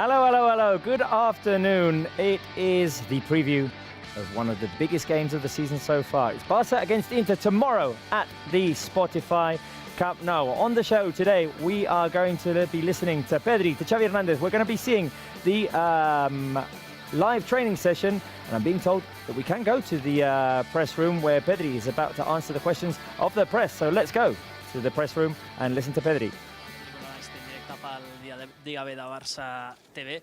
Hello, hello, hello. Good afternoon. It is the preview of one of the biggest games of the season so far. It's Barça against Inter tomorrow at the Spotify Camp Nou. On the show today, we are going to be listening to Pedri, to Xavi Hernández. We're going to be seeing the live training session, and I'm being told that we can go to the press room where Pedri is about to answer the questions of the press. So let's go to the press room and listen to Pedri. Día B de Barça TV.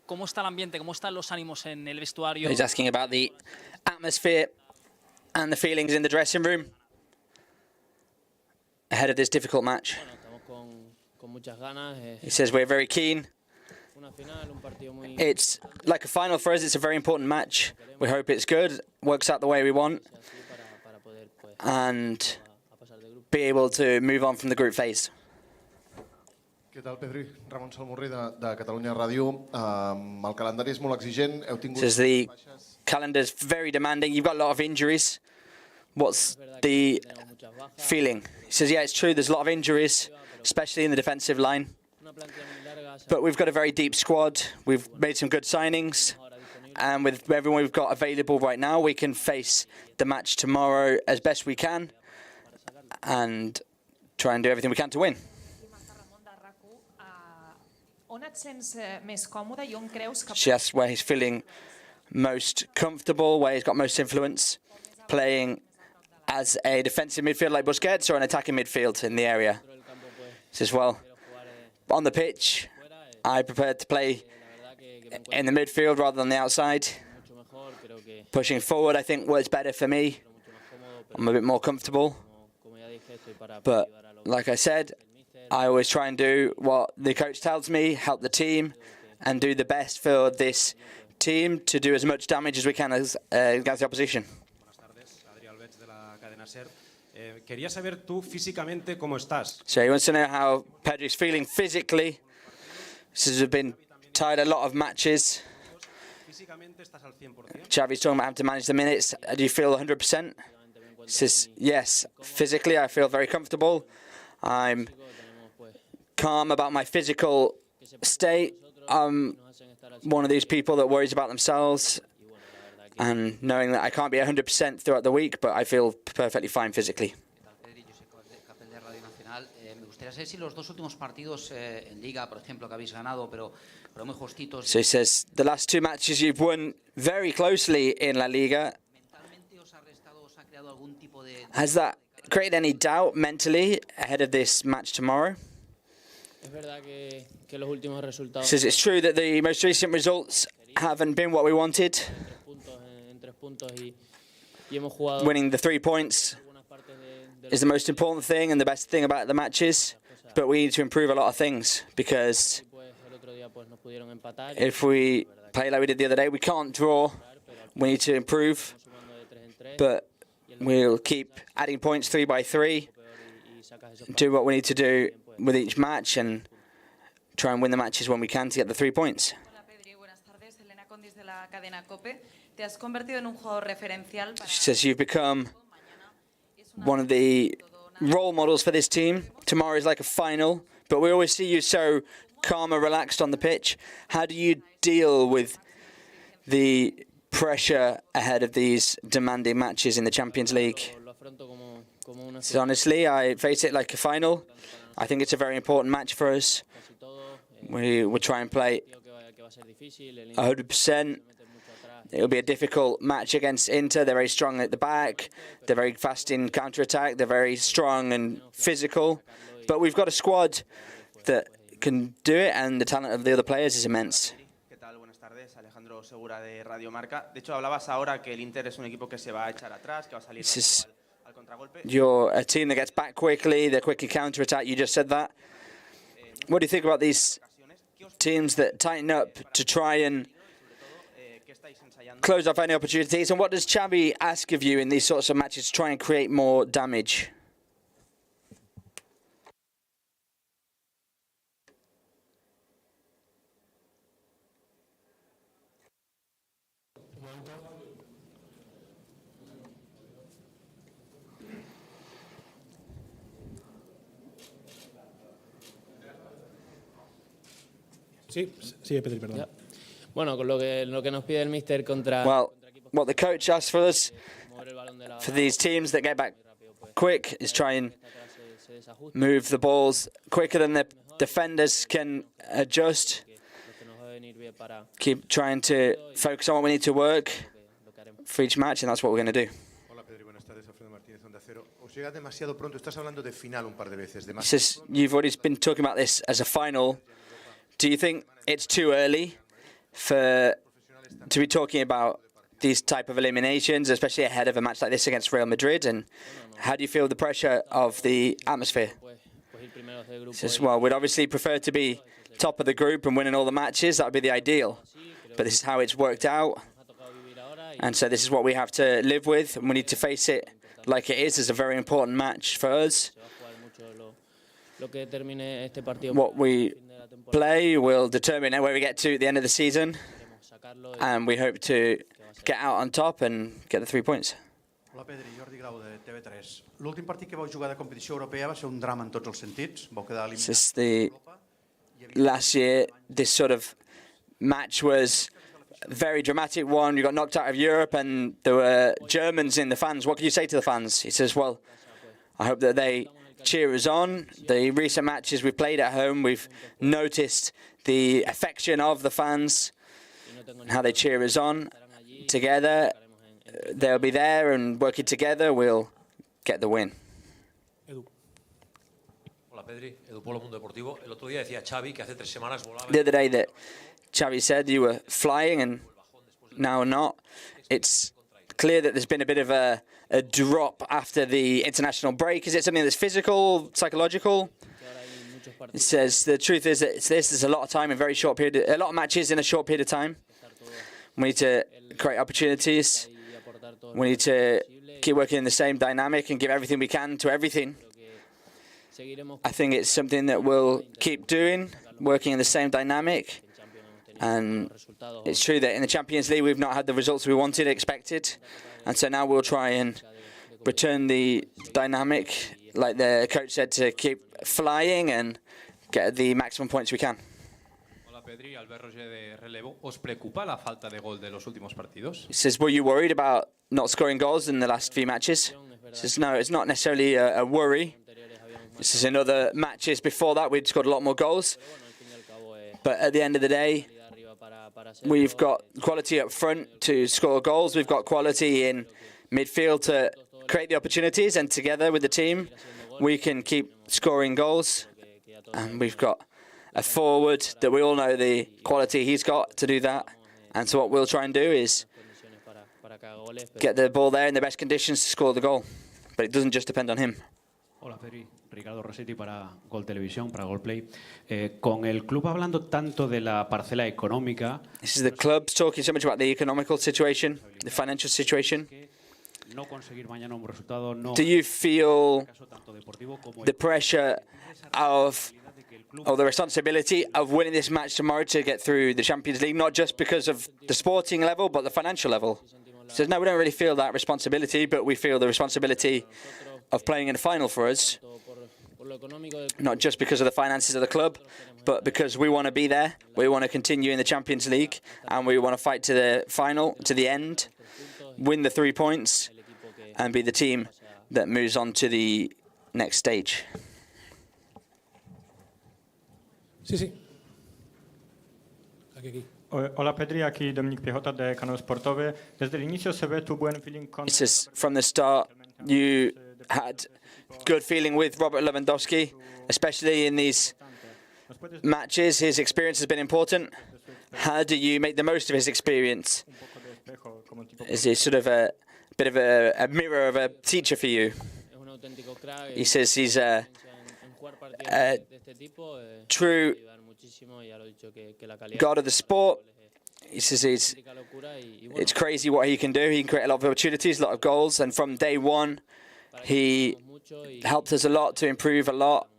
¿Cómo está el ambiente? ¿Cómo están los ánimos en el vestuario? He's asking about the atmosphere and the feelings in the dressing room ahead of this difficult match. He says we're very keen. It's like a final for us. It's a very important match. We hope it's good, works out the way we want, and be able to move on from the group phase. Què tal, Pedri? Ramon Salmurri de Catalunya Ràdio. El calendari és molt exigent. Heu tingut... Says the calendar's very demanding. You've got a lot of injuries. What's the feeling? He says, yeah, it's true. There's a lot of injuries, especially in the defensive line. But we've got a very deep squad. We've made some good signings. And with everyone we've got available right now, we can face the match tomorrow as best we can and try and do everything we can to win. She asks where he's feeling most comfortable, where he's got most influence, playing as a defensive midfield like Busquets or an attacking midfield in the area. He says, well, on the pitch, I prefer to play in the midfield rather than the outside. Pushing forward, I think, works better for me. I'm a bit more comfortable. But like I said, I always try and do what the coach tells me, help the team, and do the best for this team to do as much damage as we can as, against the opposition. So he wants to know how Pedri's feeling physically. He says we've been tired a lot of matches. Xavi's talking about having to manage the minutes. Do you feel 100%? He says, yes, physically I feel very comfortable. I'm calm about my physical state. I'm one of these people that worries about themselves, and knowing that I can't be 100% throughout the week, but I feel perfectly fine physically. So he says, the last two matches you've won very closely in La Liga. Has that created any doubt mentally ahead of this match tomorrow? Says it's true that the most recent results haven't been what we wanted. Winning the 3 points is the most important thing and the best thing about the matches, but we need to improve a lot of things, because if we play like we did the other day, we can't draw. We need to improve, but we'll keep adding points 3 by 3, do what we need to do with each match, and try and win the matches when we can to get the 3 points. She says you've become one of the role models for this team. Tomorrow is like a final, but we always see you so calm and relaxed on the pitch. How do you deal with the pressure ahead of these demanding matches in the Champions League? So honestly, I face it like a final. I think it's a very important match for us. We will try and play 100%. It'll be a difficult match against Inter. They're very strong at the back. They're very fast in counter-attack. They're very strong and physical. But we've got a squad that can do it, and the talent of the other players is immense. You're a team that gets back quickly, they quickly counter-attack. You just said that. What do you think about these teams that tighten up to try and close off any opportunities? And what does Xavi ask of you in these sorts of matches to try and create more damage? Sí, Pedri, perdón. Bueno, con lo que nos pide el míster contra... Well, what the coach asks for us, for these teams that get back quick, is try and move the balls quicker than the defenders can adjust. Keep trying to focus on what we need to work for each match, and that's what we're going to do. He says, you've already been talking about this as a final. Do you think it's too early to be talking about these type of eliminations, especially ahead of a match like this against Real Madrid? And how do you feel the pressure of the atmosphere? He says, well, we'd obviously prefer to be top of the group and winning all the matches. That would be the ideal. But this is how it's worked out. And so this is what we have to live with. And we need to face it like it is. It's a very important match for us. What we play will determine where we get to at the end of the season. And we hope to get out on top and get the 3 points. Hola Pedri, Jordi Grau de TV3. L'últim partit que vau jugar de competició europea va ser un drama en tots els sentits. Vau quedar eliminats. Last year, this sort of match was a very dramatic one. You got knocked out of Europe and there were Germans in the fans. What can you say to the fans? He says, well, I hope that they cheer us on. The recent matches we've played at home, we've noticed the affection of the fans and how they cheer us on. Together, they'll be there, and working together, we'll get the win. Hola Pedri, Edu Polo Mundo Deportivo. El otro día decía Xavi que hace 3 semanas volaba. The other day that Xavi said you were flying and now not. It's clear that there's been a bit of a drop after the international break. Is it something that's physical, psychological? It says the truth is that there's a lot of time in a very short period, a lot of matches in a short period of time. We need to create opportunities. We need to keep working in the same dynamic and give everything we can to everything. I think it's something that we'll keep doing, working in the same dynamic. And it's true that in the Champions League we've not had the results we wanted, expected. And so now we'll try and return the dynamic, like the coach said, to keep flying and get the maximum points we can. Pedri, Albert Roger de Relevo, ¿os preocupa la falta de gol de los últimos partidos? He says, were you worried about not scoring goals in the last few matches? He says, no, it's not necessarily a worry. This is in other matches before that, we'd scored a lot more goals. But at the end of the day, we've got quality up front to score goals. We've got quality in midfield to create the opportunities. And together with the team, we can keep scoring goals. And we've got a forward that we all know the quality he's got to do that. And so what we'll try and do is get the ball there in the best conditions to score the goal. But it doesn't just depend on him. Hola, Pedri. Ricardo Rossetti para Gol Televisión, para Gol Play. Con el club hablando tanto de la parcela económica... This is the club talking so much about the economical situation, the financial situation. No conseguir mañana un resultado, no... Do you feel the pressure or the responsibility of winning this match tomorrow to get through the Champions League, not just because of the sporting level, but the financial level? He says, no, we don't really feel that responsibility, but we feel the responsibility of playing in the final for us, not just because of the finances of the club, but because we want to be there, we want to continue in the Champions League, and we want to fight to the final, to the end, win the 3 points, and be the team that moves on to the next stage. Sí. Aquí. Hola Pedri, aquí Dominik Piechota de Canal Sportowy. Desde el inicio se ve tu buen feeling con... It says, from the start, you had good feeling with Robert Lewandowski, especially in these matches. His experience has been important. How do you make the most of his experience? Is he sort of a bit of a mirror of a teacher for you? He says he's a true god of the sport. He says it's crazy what he can do. He can create a lot of opportunities, a lot of goals, and from day one, he helped us a lot to improve a lot.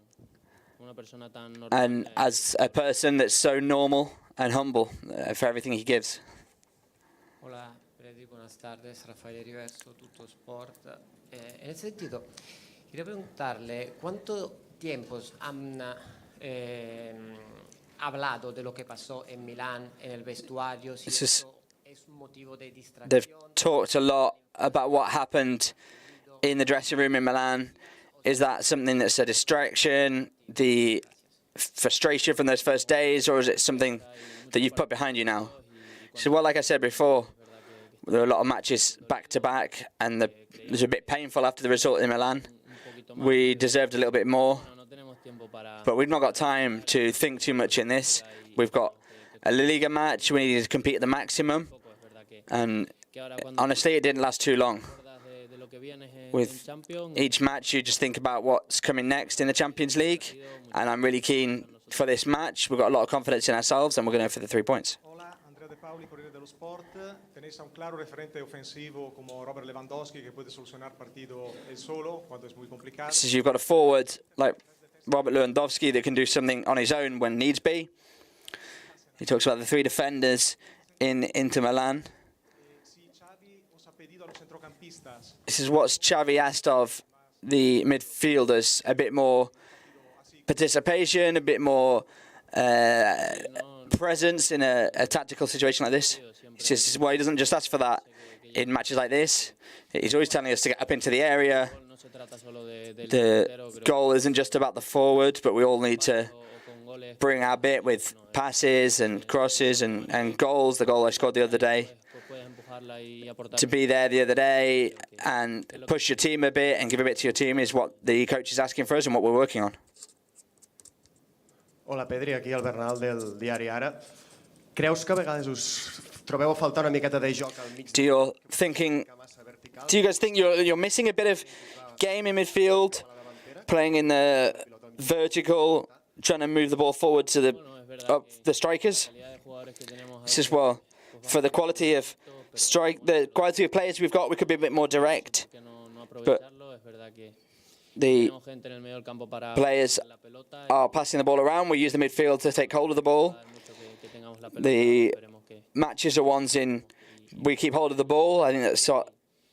And as a person that's so normal and humble for everything he gives. Hola, Pedri, buenas tardes. Rafael Riverso, Tutto Sport. En ese sentido, quería preguntarle cuánto tiempo han hablado de lo que pasó en Milán, en el vestuario, si eso es un motivo de They've distracción. talked a lot about what happened in the dressing room in Milan. Is that something that's a distraction, the frustration from those first days, or is it something that you've put behind you now? So, well, like I said before, there were a lot of matches back to back, and it was a bit painful after the result in Milan. We deserved a little bit more, but we've not got time to think too much in this. We've got a La Liga match, we need to compete at the maximum, and honestly, it didn't last too long. With each match, you just think about what's coming next in the Champions League, and I'm really keen for this match. We've got a lot of confidence in ourselves, and we're going to go for the 3 points. Tenéis a un claro referente ofensivo como Robert Lewandowski que puede solucionar partido él solo cuando es muy complicado. So you've got a forward like Robert Lewandowski that can do something on his own when needs be. He talks about the 3 defenders in Inter Milan. This is what Xavi asked of the midfielders, a bit more participation, a bit more presence in a tactical situation like this. It's just, well, he doesn't just ask for that in matches like this. He's always telling us to get up into the area. The goal isn't just about the forward, but we all need to bring our bit with passes and crosses and goals. The goal I scored the other day. To be there the other day and push your team a bit and give a bit to your team is what the coach is asking for us and what we're working on. Hola Pedri, aquí el Bernal del diari Ara. Creus que a vegades us trobeu a faltar una miqueta de joc al mig? Do you guys think you're missing a bit of game in midfield, playing in the vertical, trying to move the ball forward to the strikers? This is, well, for the quality of the quality of players we've got, we could be a bit more direct. But the players are passing the ball around. We use the midfield to take hold of the ball. The matches are ones we keep hold of the ball. I think that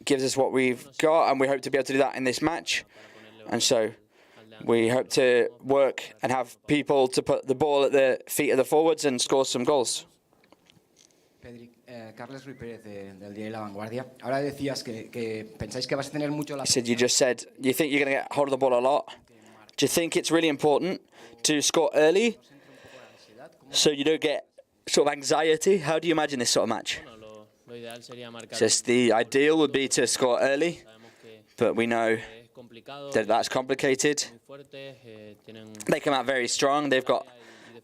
gives us what we've got, and we hope to be able to do that in this match. And so we hope to work and have people to put the ball at the feet of the forwards and score some goals. Pedri, Carles Ruiz Pérez del diario La Vanguardia. Ahora decías que pensáis que vas a tener mucho la... You just said you think you're going to get hold of the ball a lot. Do you think it's really important to score early so you don't get sort of anxiety? How do you imagine this sort of match? Just the ideal would be to score early, but we know that that's complicated. They come out very strong. They've got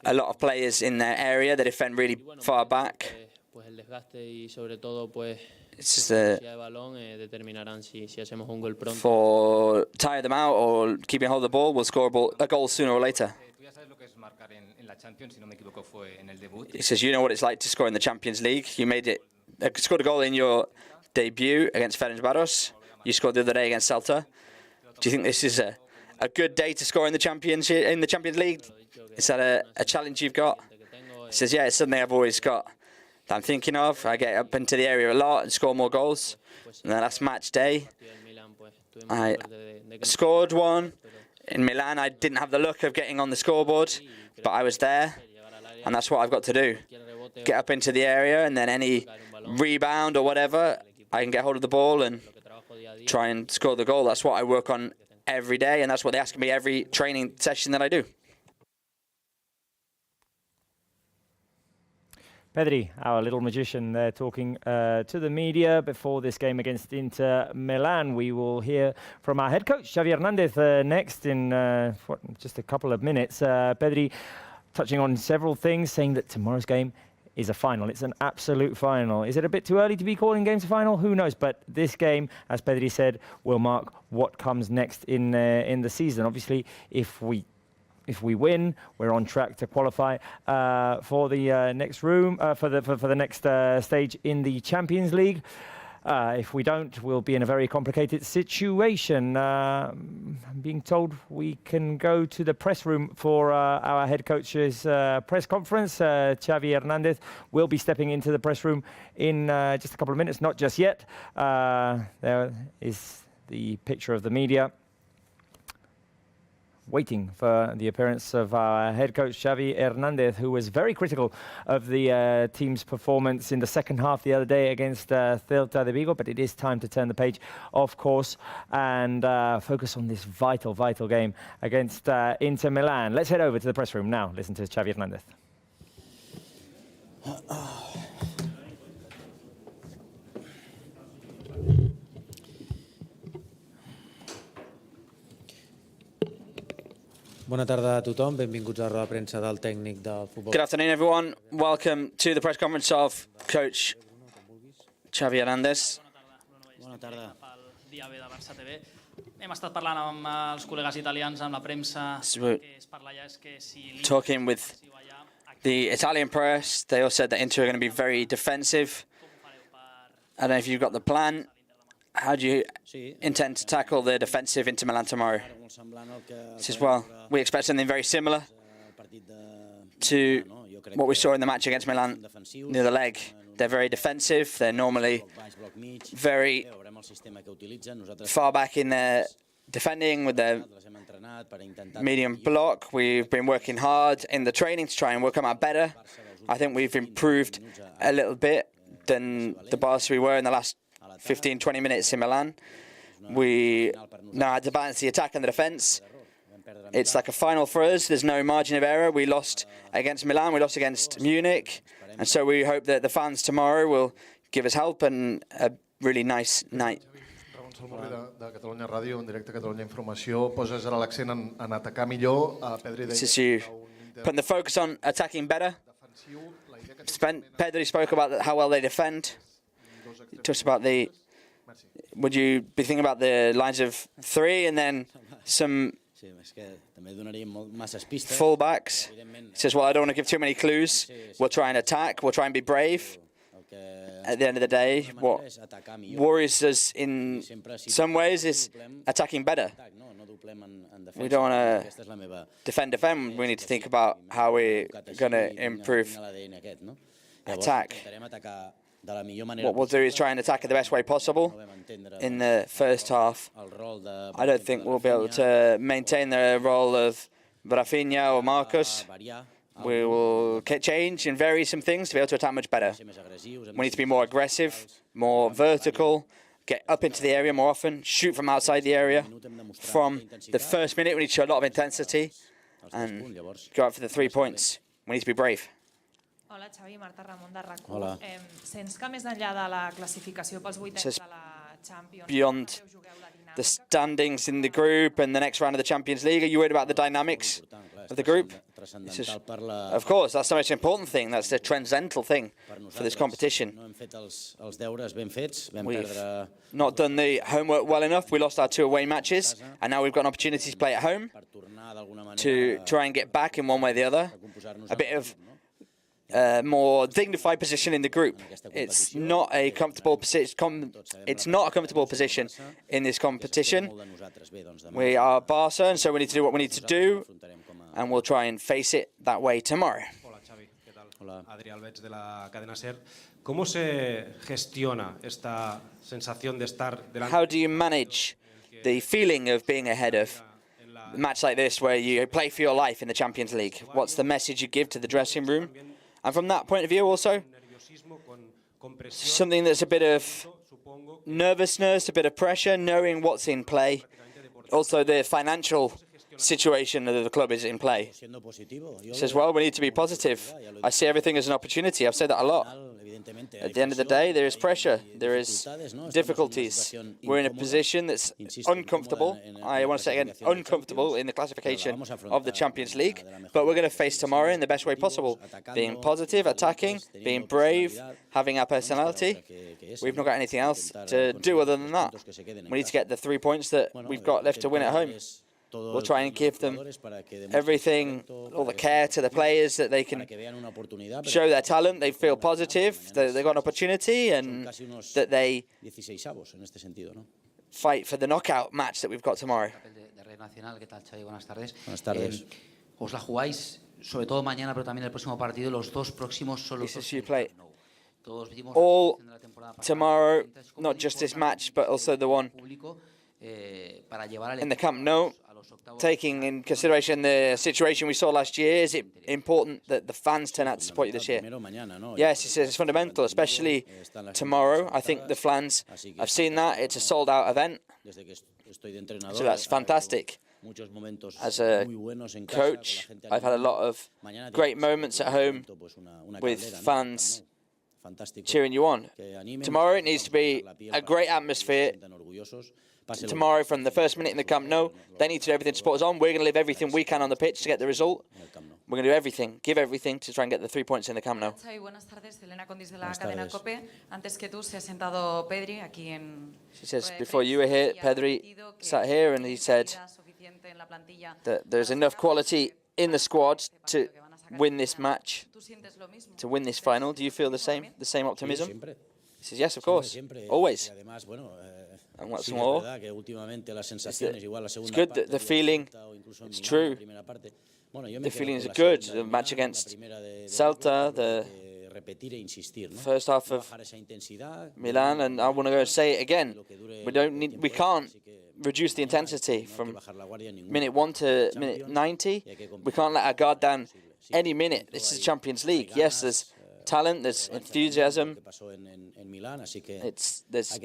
a lot of players in their area. They defend really far back. It's just for tire them out or keeping hold of the ball, we'll score a goal sooner or later. He says, you know what it's like to score in the Champions League. You scored a goal in your debut against Ferencváros. You scored the other day against Celta. Do you think this is a good day to score in the Champions League? Is that a challenge you've got? He says, yeah, it's something I've always got that I'm thinking of. I get up into the area a lot and score more goals. And then last match day, I scored one. In Milan, I didn't have the luck of getting on the scoreboard, but I was there, and that's what I've got to do. Get up into the area, and then any rebound or whatever, I can get hold of the ball and try and score the goal. That's what I work on every day, and that's what they ask me every training session that I do. Pedri, our little magician there, talking to the media before this game against Inter Milan. We will hear from our head coach, Xavi Hernández, next in just a couple of minutes. Pedri touching on several things, saying that tomorrow's game is a final. It's an absolute final. Is it a bit too early to be calling games a final? Who knows? But this game, as Pedri said, will mark what comes next in the season. Obviously, if we win, we're on track to qualify for the next for the next stage in the Champions League. If we don't, we'll be in a very complicated situation. I'm being told we can go to the press room for our head coach's press conference. Xavi Hernández will be stepping into the press room in just a couple of minutes, not just yet. There is the picture of the media. waiting for the appearance of our head coach Xavi Hernández, who was very critical of the team's performance in the second half the other day against Celta de Vigo. But it is time to turn the page, of course, and focus on this vital game against Inter Milan. Let's head over to the press room now. Listen to Xavi Hernández. Bona tarda a tothom, benvinguts a la roda de premsa del tècnic del futbol. Good afternoon, everyone. Welcome to the press conference of Coach Xavi Hernández. Bona tarda. Pel dia B de Barça TV. Hem estat parlant amb els col·legues italians, amb la premsa, que es parla ja és que si... Talking with the Italian press, they all said that Inter are going to be very defensive. I don't know if you've got the plan. How do you intend to tackle the defensive Inter Milan tomorrow? As well, we expect something very similar to what we saw in the match against Milan near the leg. They're very defensive. They're normally very far back in their defending with their medium block. We've been working hard in the training to try and work them out better. I think we've improved a little bit than the Barça we were in the last 15-20 minutes in Milan. We now had to balance the attack and the defence. It's like a final for us. There's no margin of error. We lost against Milan, we lost against Munich, and so we hope that the fans tomorrow will give us help and a really nice night. De Catalunya Ràdio, en directe a Catalunya Informació, poses ara l'accent en atacar millor. Pedri deia... Putting the focus on attacking better. Pedri spoke about how well they defend. He talks about the... Would you be thinking about the lines of three and then some full-backs? He says, well, I don't want to give too many clues. We'll try and attack. We'll try and be brave. At the end of the day, what worries us in some ways is attacking better. We don't want to defend. We need to think about how we're going to improve attack. What we'll do is try and attack it the best way possible in the first half. I don't think we'll be able to maintain the role of Rafinha or Marcus. We will change and vary some things to be able to attack much better. We need to be more aggressive, more vertical, get up into the area more often, shoot from outside the area. From the first minute, we need to show a lot of intensity and go out for the 3 points. We need to be brave. Hola, Xavi, Marta Ramon de RAC1. Hola. Sents que més enllà de la classificació pels vuitens de la Champions... Beyond the standings in the group and the next round of the Champions League, are you worried about the dynamics of the group? Of course, that's the most important thing. That's the transcendental thing for this competition. We've not done the homework well enough. We lost our 2 away matches, and now we've got an opportunity to play at home to try and get back in one way or the other. A bit of more dignified position in the group. It's not a comfortable position. It's not a comfortable position in this competition. We are Barça, and so we need to do what we need to do, and we'll try and face it that way tomorrow. Hola, Xavi. ¿Qué tal? Hola. Adrián Alves de la cadena SER. ¿Cómo se gestiona esta sensación de estar delante? How do you manage the feeling of being ahead of a match like this, where you play for your life in the Champions League? What's the message you give to the dressing room? And from that point of view also, something that's a bit of nervousness, a bit of pressure, knowing what's in play. Also the financial situation of the club is in play. He says, well, we need to be positive. I see everything as an opportunity. I've said that a lot. At the end of the day, there is pressure. There is difficulties. We're in a position that's uncomfortable. I want to say again, uncomfortable in the classification of the Champions League. But we're going to face tomorrow in the best way possible. Being positive, attacking, being brave, having our personality. We've not got anything else to do other than that. We need to get the 3 points that we've got left to win at home. We'll try and give them everything, all the care to the players, that they can show their talent, they feel positive, that they've got an opportunity, and that they fight for the knockout match that we've got tomorrow. Os la jugáis, sobre todo mañana, pero también el próximo partido, los 2 próximos son los you play all tomorrow, not just this match, but also the one in the Camp Nou. taking in consideration the situation we saw last year, is it important that the fans turn out to support you this year? Yes, he says it's fundamental, especially tomorrow. I think the fans have seen that. It's a sold-out event, so that's fantastic. As a coach, I've had a lot of great moments at home with fans cheering you on. Tomorrow it needs to be a great atmosphere. Tomorrow, from the first minute in the Camp Nou, they need to do everything to support us on. We're going to leave everything we can on the pitch to get the result. We're going to do everything, give everything to try and get the 3 points in the Camp Nou. Xavi, buenas tardes. Elena Condis de la cadena COPE. Antes que tú se ha sentado Pedri aquí en... She says, before you were here, Pedri sat here and he said that there's enough quality in the squad to win this match, to win this final. Do you feel the same optimism? He says, yes, of course, always. And what's more, it's good that the feeling is true. The feelings are good. The match against Celta, the first half of Milan, and I want to go and say it again. We can't reduce the intensity from minute 1 to minute 90. We can't let our guard down any minute. This is Champions League. Yes, there's talent, there's enthusiasm. There's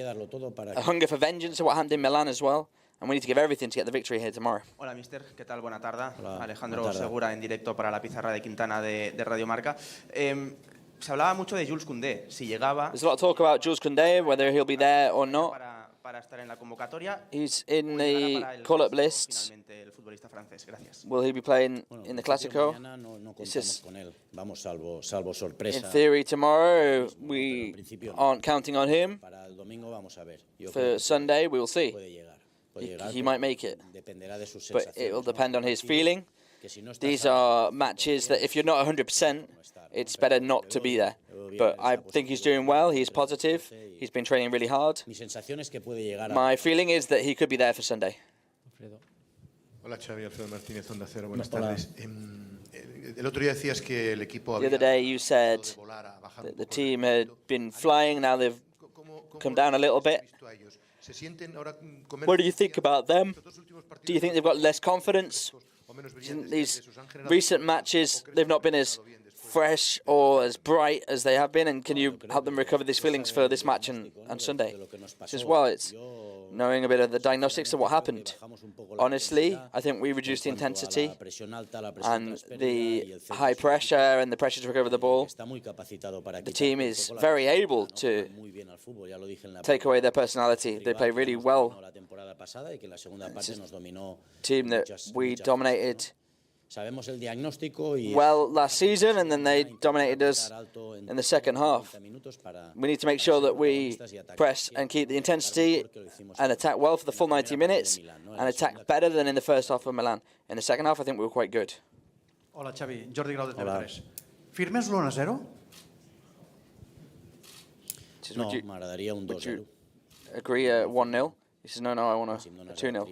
a hunger for vengeance of what happened in Milan as well. And we need to give everything to get the victory here tomorrow. Hola, mister. ¿Qué tal? Buena tarde. Alejandro Segura en directo para la pizarra de Quintana de Radio Marca. Se hablaba mucho de Jules Koundé. Si llegaba... There's a lot of talk about Jules Koundé, whether he'll be there or not. Para estar en la convocatoria. He's in the call-up list. Will he be playing in the Clásico? In theory, tomorrow we aren't counting on him. For Sunday, we will see. He might make it, but it will depend on his feeling. These are matches that if you're not 100%, it's better not to be there. But I think he's doing well. He's positive. He's been training really hard. My feeling is that he could be there for Sunday. Hola, Xavi. Alfredo Martínez, Onda Cero. Buenas tardes. El otro día decías que el equipo The other day you said that the team had been flying. Now they've come down a little bit. What do you think about them? Do you think they've got less confidence? These recent matches, they've not been as fresh or as bright as they have been, and can you help them recover these feelings for this match on Sunday? As well, it's knowing a bit of the diagnostics of what happened. Honestly, I think we reduced the intensity and the high pressure and the pressure to recover the ball. The team is very able to take away their personality. They play really well. It's a team that we dominated well last season, and then they dominated us in the second half. We need to make sure that we press and keep the intensity and attack well for the full 90 minutes and attack better than in the first half of Milan. In the second half, I think we were quite good. Hola, Xavi. Jordi Grau de TV3. ¿Firmes l'1-0? No, m'agradaria un 2-0. Agree 1-0? He says, no, I want a 2-0.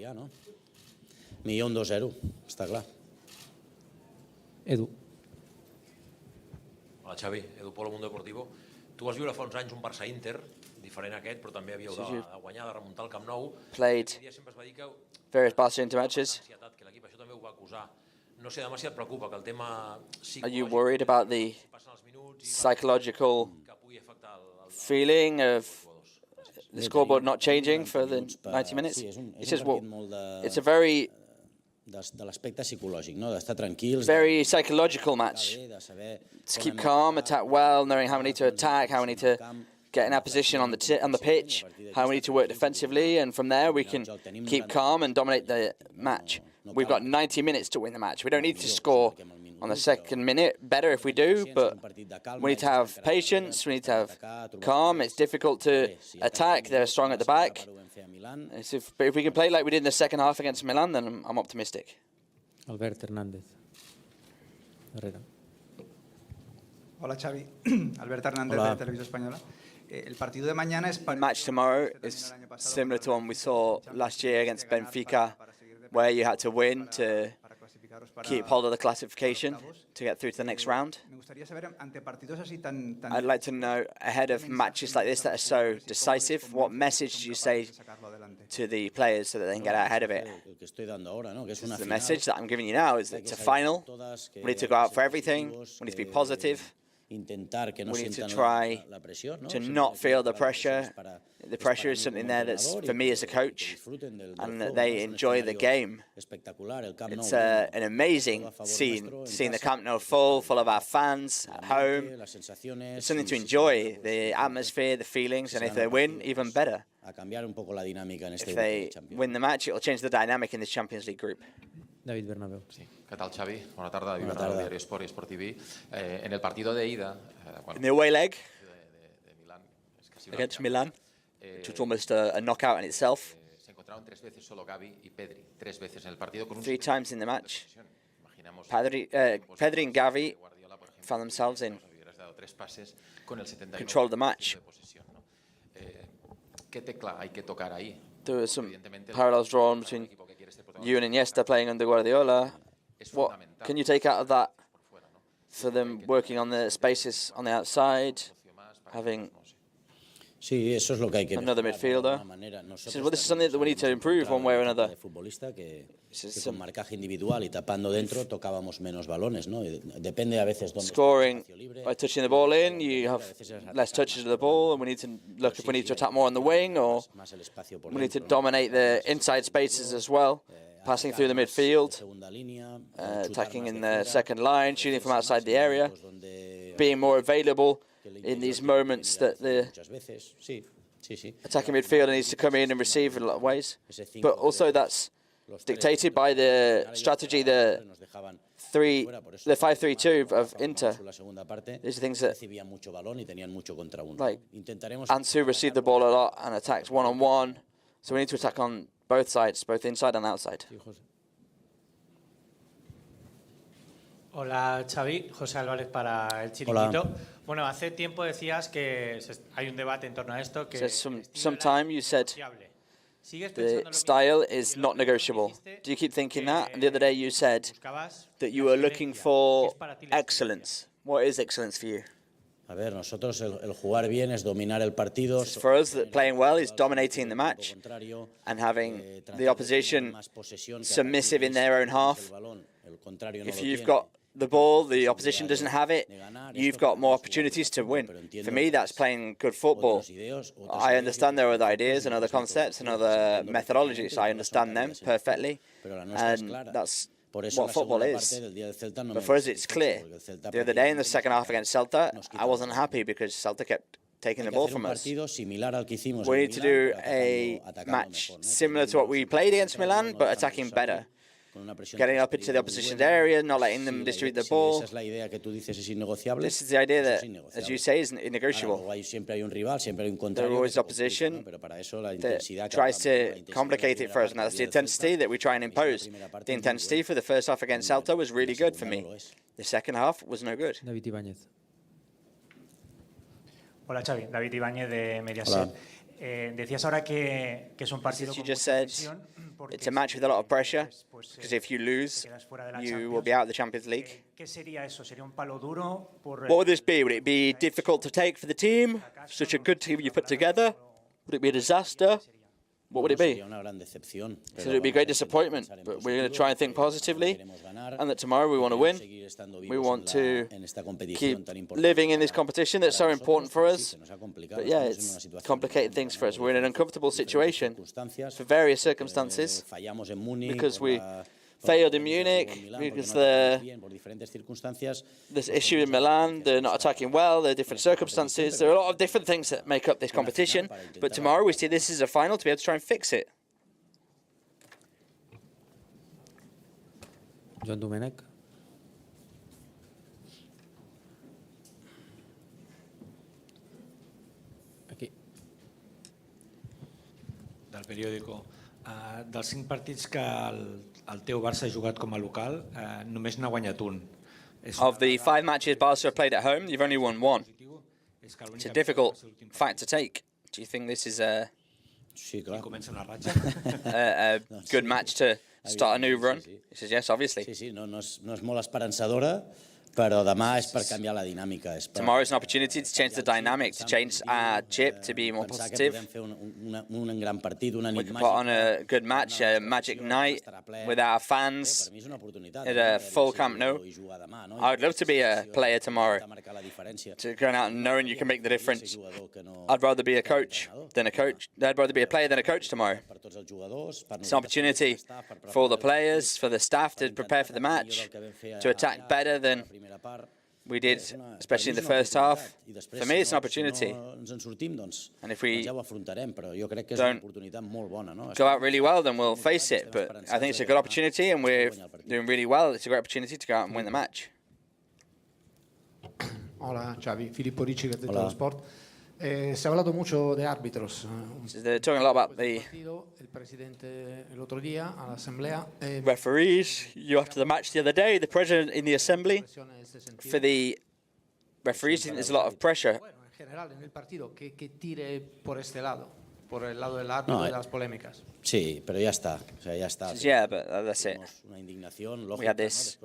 Millor un 2-0, està clar. Edu. Hola, Xavi. Edu Polo, Mundo Deportivo. Tu vas viure fa uns anys un Barça-Inter, diferent aquest, però també havíeu de guanyar, de remuntar el Camp Nou. Played various Barça-Inter matches. Que l'equip això també ho va acusar. No sé, demà si et preocupa que el tema psicològic... Are you worried about the psychological feeling of the scoreboard not changing for the 90 minutes? He says, well, it's a very... de l'aspecte psicològic, no? D'estar tranquils. Very psychological match. To keep calm, attack well, knowing how we need to attack, how we need to get in our position on the pitch, how we need to work defensively, and from there we can keep calm and dominate the match. We've got 90 minutes to win the match. We don't need to score on the second minute. Better if we do, but we need to have patience, we need to have calm. It's difficult to attack. They're strong at the back. But if we can play like we did in the second half against Milan, then I'm optimistic. Albert Hernández. Darrere. Hola, Xavi. Albert Hernández de Televisión Española. El partido de mañana es The match tomorrow is similar to one we saw last year against Benfica, where you had to win to keep hold of the classification to get through to the next round. I'd like to know, ahead of matches like this that are so decisive, what message do you say to the players so that they can get out ahead of it? The message that I'm giving you now is that it's a final. We need to go out for everything. We need to be positive. We need to try to not feel the pressure. The pressure is something there that's, for me as a coach, and that they enjoy the game. It's an amazing scene, seeing the Camp Nou full of our fans at home. It's something to enjoy, the atmosphere, the feelings, and if they win, even better. If they win the match, it'll change the dynamic in this Champions League group. David Bernabéu. Sí. ¿Qué tal, Xavi? Buena tarde, David Bernabéu, Diario Sport y Sport TV. En el partido de ida... In the away leg against Milan, which was almost a knockout in itself. Se encontraron 3 veces solo Gavi y Pedri. 3 veces en el partido con un... 3 times in the match. Pedri and Gavi found themselves in control of the match. ¿Qué tecla hay que tocar ahí? There were some parallels drawn between you and Iniesta playing under Guardiola. What can you take out of that for them working on the spaces on the outside, having another midfielder? Well, this is something that we need to improve one way or another. Scoring by touching the ball in, you have less touches of the ball, and we need to look if we need to attack more on the wing, or we need to dominate the inside spaces as well, passing through the midfield, attacking in the second line, shooting from outside the area, being more available in these moments that the attacking midfielder needs to come in and receive in a lot of ways. But also that's dictated by the strategy, the 5-3-2 of Inter. These are things that, like, Ansu received the ball a lot and attacked one-on-one. So we need to attack on both sides, both inside and outside. Hola Xavi, José Álvarez para El Chiringuito. Bueno, hace tiempo decías que hay un debate en torno a esto que some time you said the style is not negotiable. Do you keep thinking that? And the other day you said that you were looking for excellence. What is excellence for you? For us, playing well is dominating the match and having the opposition submissive in their own half. If you've got the ball, the opposition doesn't have it, you've got more opportunities to win. For me, that's playing good football. I understand there are other ideas and other concepts and other methodologies. I understand them perfectly, and that's what football is. But for us, it's clear. The other day in the second half against Celta, I wasn't happy because Celta kept taking the ball from us. We need to do a match similar to what we played against Milan, but attacking better. Getting up into the opposition's area, not letting them distribute the ball. This is the idea that, as you say, is negotiable. There are always opposition that tries to complicate it for us, and that's the intensity that we try and impose. The intensity for the first half against Celta was really good for me. The second half was no good. David Ibáñez. Hola Xavi, David Ibáñez de Mediaset. Decías ahora que es un partido con mucha presión. It's a match with a lot of pressure, because if you lose, you will be out of the Champions League. What would this be? Would it be difficult to take for the team? Such a good team you put together? Would it be a disaster? What would it be? So it would be a great disappointment, but we're going to try and think positively, and that tomorrow we want to win. We want to keep living in this competition that's so important for us. But yeah, it's complicated things for us. We're in an uncomfortable situation for various circumstances, because we failed in Munich, because this issue in Milan, they're not attacking well, there are different circumstances. There are a lot of different things that make up this competition. But tomorrow we see this as a final to be able to try and fix it. Joan Domènech. Aquí. Del periòdico. Dels 5 partits que el teu Barça ha jugat com a local, només n'ha guanyat un. Of the 5 matches Barca have played at home, you've only won 1. It's a difficult fact to take. Do you think this is a good match to start a new run? He says yes, obviously. Sí, sí, no és molt esperançadora, però demà és per canviar la dinàmica. Tomorrow is an opportunity to change the dynamic, to change our chip, to be more positive. Pensar que podem fer un gran partit, una nit màgica. We can put on a good match, a magic night with our fans at a full Camp Nou. I would love to be a player tomorrow, to go out and knowing you can make the difference. I'd rather be a coach than a coach. I'd rather be a player than a coach tomorrow. It's an opportunity for the players, for the staff to prepare for the match, to attack better than we did, especially in the first half. For me, it's an opportunity. And if we don't go out really well, then we'll face it. But I think it's a good opportunity, and we're doing really well. It's a great opportunity to go out and win the match. Hola, Xavi. Filippo Ricci, del dello Sport. Se ha hablado mucho de árbitros. They're talking a lot about the referees. You after the match the other day, the president in the assembly, for the referees, there's a lot of pressure. En general, en el partido, que tire por este lado, por el lado del árbitro y de las polémicas. Sí, pero ya está. O sea, ya está. Yeah, but that's it. We had this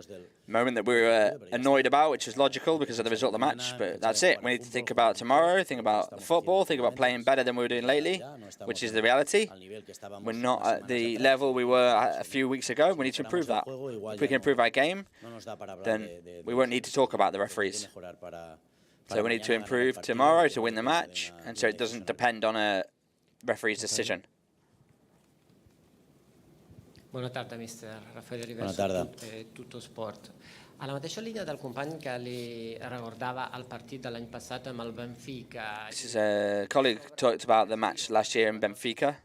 moment that we were annoyed about, which was logical because of the result of the match, but that's it. We need to think about tomorrow, think about football, think about playing better than we were doing lately, which is the reality. We're not at the level we were a few weeks ago. We need to improve that. If we can improve our game, then we won't need to talk about the referees. So we need to improve tomorrow to win the match, and so it doesn't depend on a referee's decision. Bona tarda, mister Raffaele Riverso, Tutto Sport. Alla mateixa línia del company que li recordava el partit de l'any passat amb el Benfica. This is a colleague talked about the match last year in Benfica.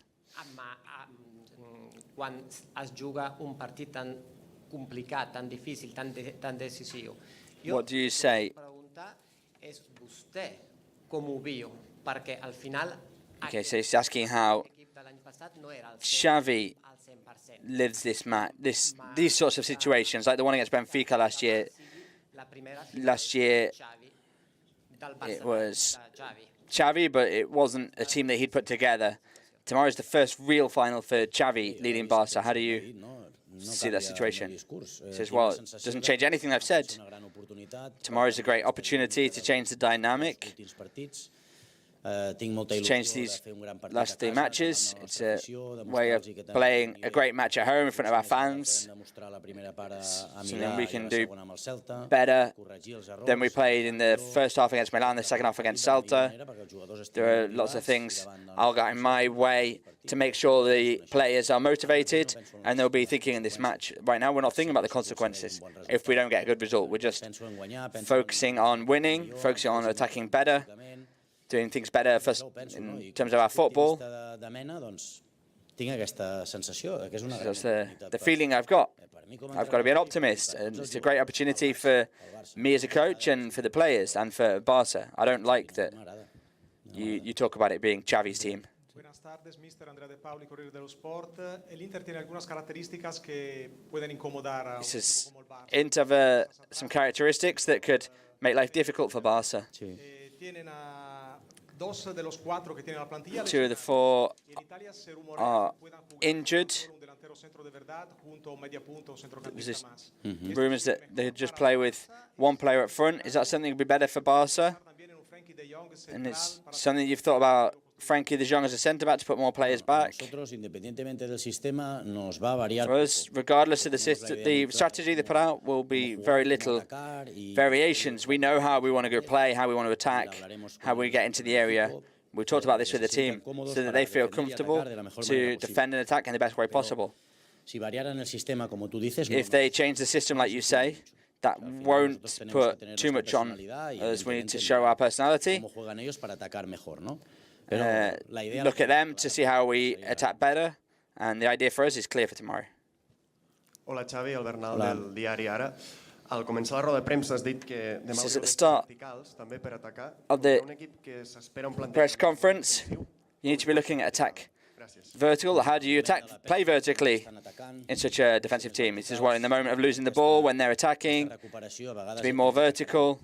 Quan es juga un partit tan complicat, tan difícil, tan decisiu. What do you say? La pregunta és vostè com ho viu, perquè al final Okay, so he's asking how Xavi lives this match, these sorts of situations, like the one against Benfica last year. Last year, it was Xavi, but it wasn't a team that he'd put together. Tomorrow's the first real final for Xavi leading Barça. How do you see that situation? He says, well, it doesn't change anything I've said. Tomorrow's a great opportunity to change the dynamic, to change these last three matches. It's a way of playing a great match at home in front of our fans, something we can do better than we played in the first half against Milan, the second half against Celta. There are lots of things I'll get in my way to make sure the players are motivated, and they'll be thinking in this match. Right now, we're not thinking about the consequences if we don't get a good result. We're just focusing on winning, focusing on attacking better, doing things better first in terms of our football. That's the feeling I've got. I've got to be an optimist, and it's a great opportunity for me as a coach and for the players and for Barça. I don't like that you talk about it being Xavi's team. Buenas tardes, Mr. Andrea De Paoli, Corriere dello Sport. El Inter tiene algunas características que pueden incomodar a Inter have some characteristics that could make life difficult for Barça. Two of the four are injured. There's this rumours that they just play with one player up front. Is that something that would be better for Barça? And it's something you've thought about, Frankie de Jong as a centre-back, to put more players back? For us, regardless of the strategy they put out, will be very little variations. We know how we want to go play, how we want to attack, how we get into the area. We talked about this with the team, so that they feel comfortable to defend and attack in the best way possible. If they change the system like you say, that won't put too much on us. We need to show our personality. Look at them to see how we attack better, and the idea for us is clear for tomorrow. Hola, Xavi, el Bernal del diari Ara. Al començar la roda de premsa has dit que demà at the start of the press conference, you need to be looking at attack vertical. How do you play vertically in such a defensive team? This is what, in the moment of losing the ball, when they're attacking, to be more vertical,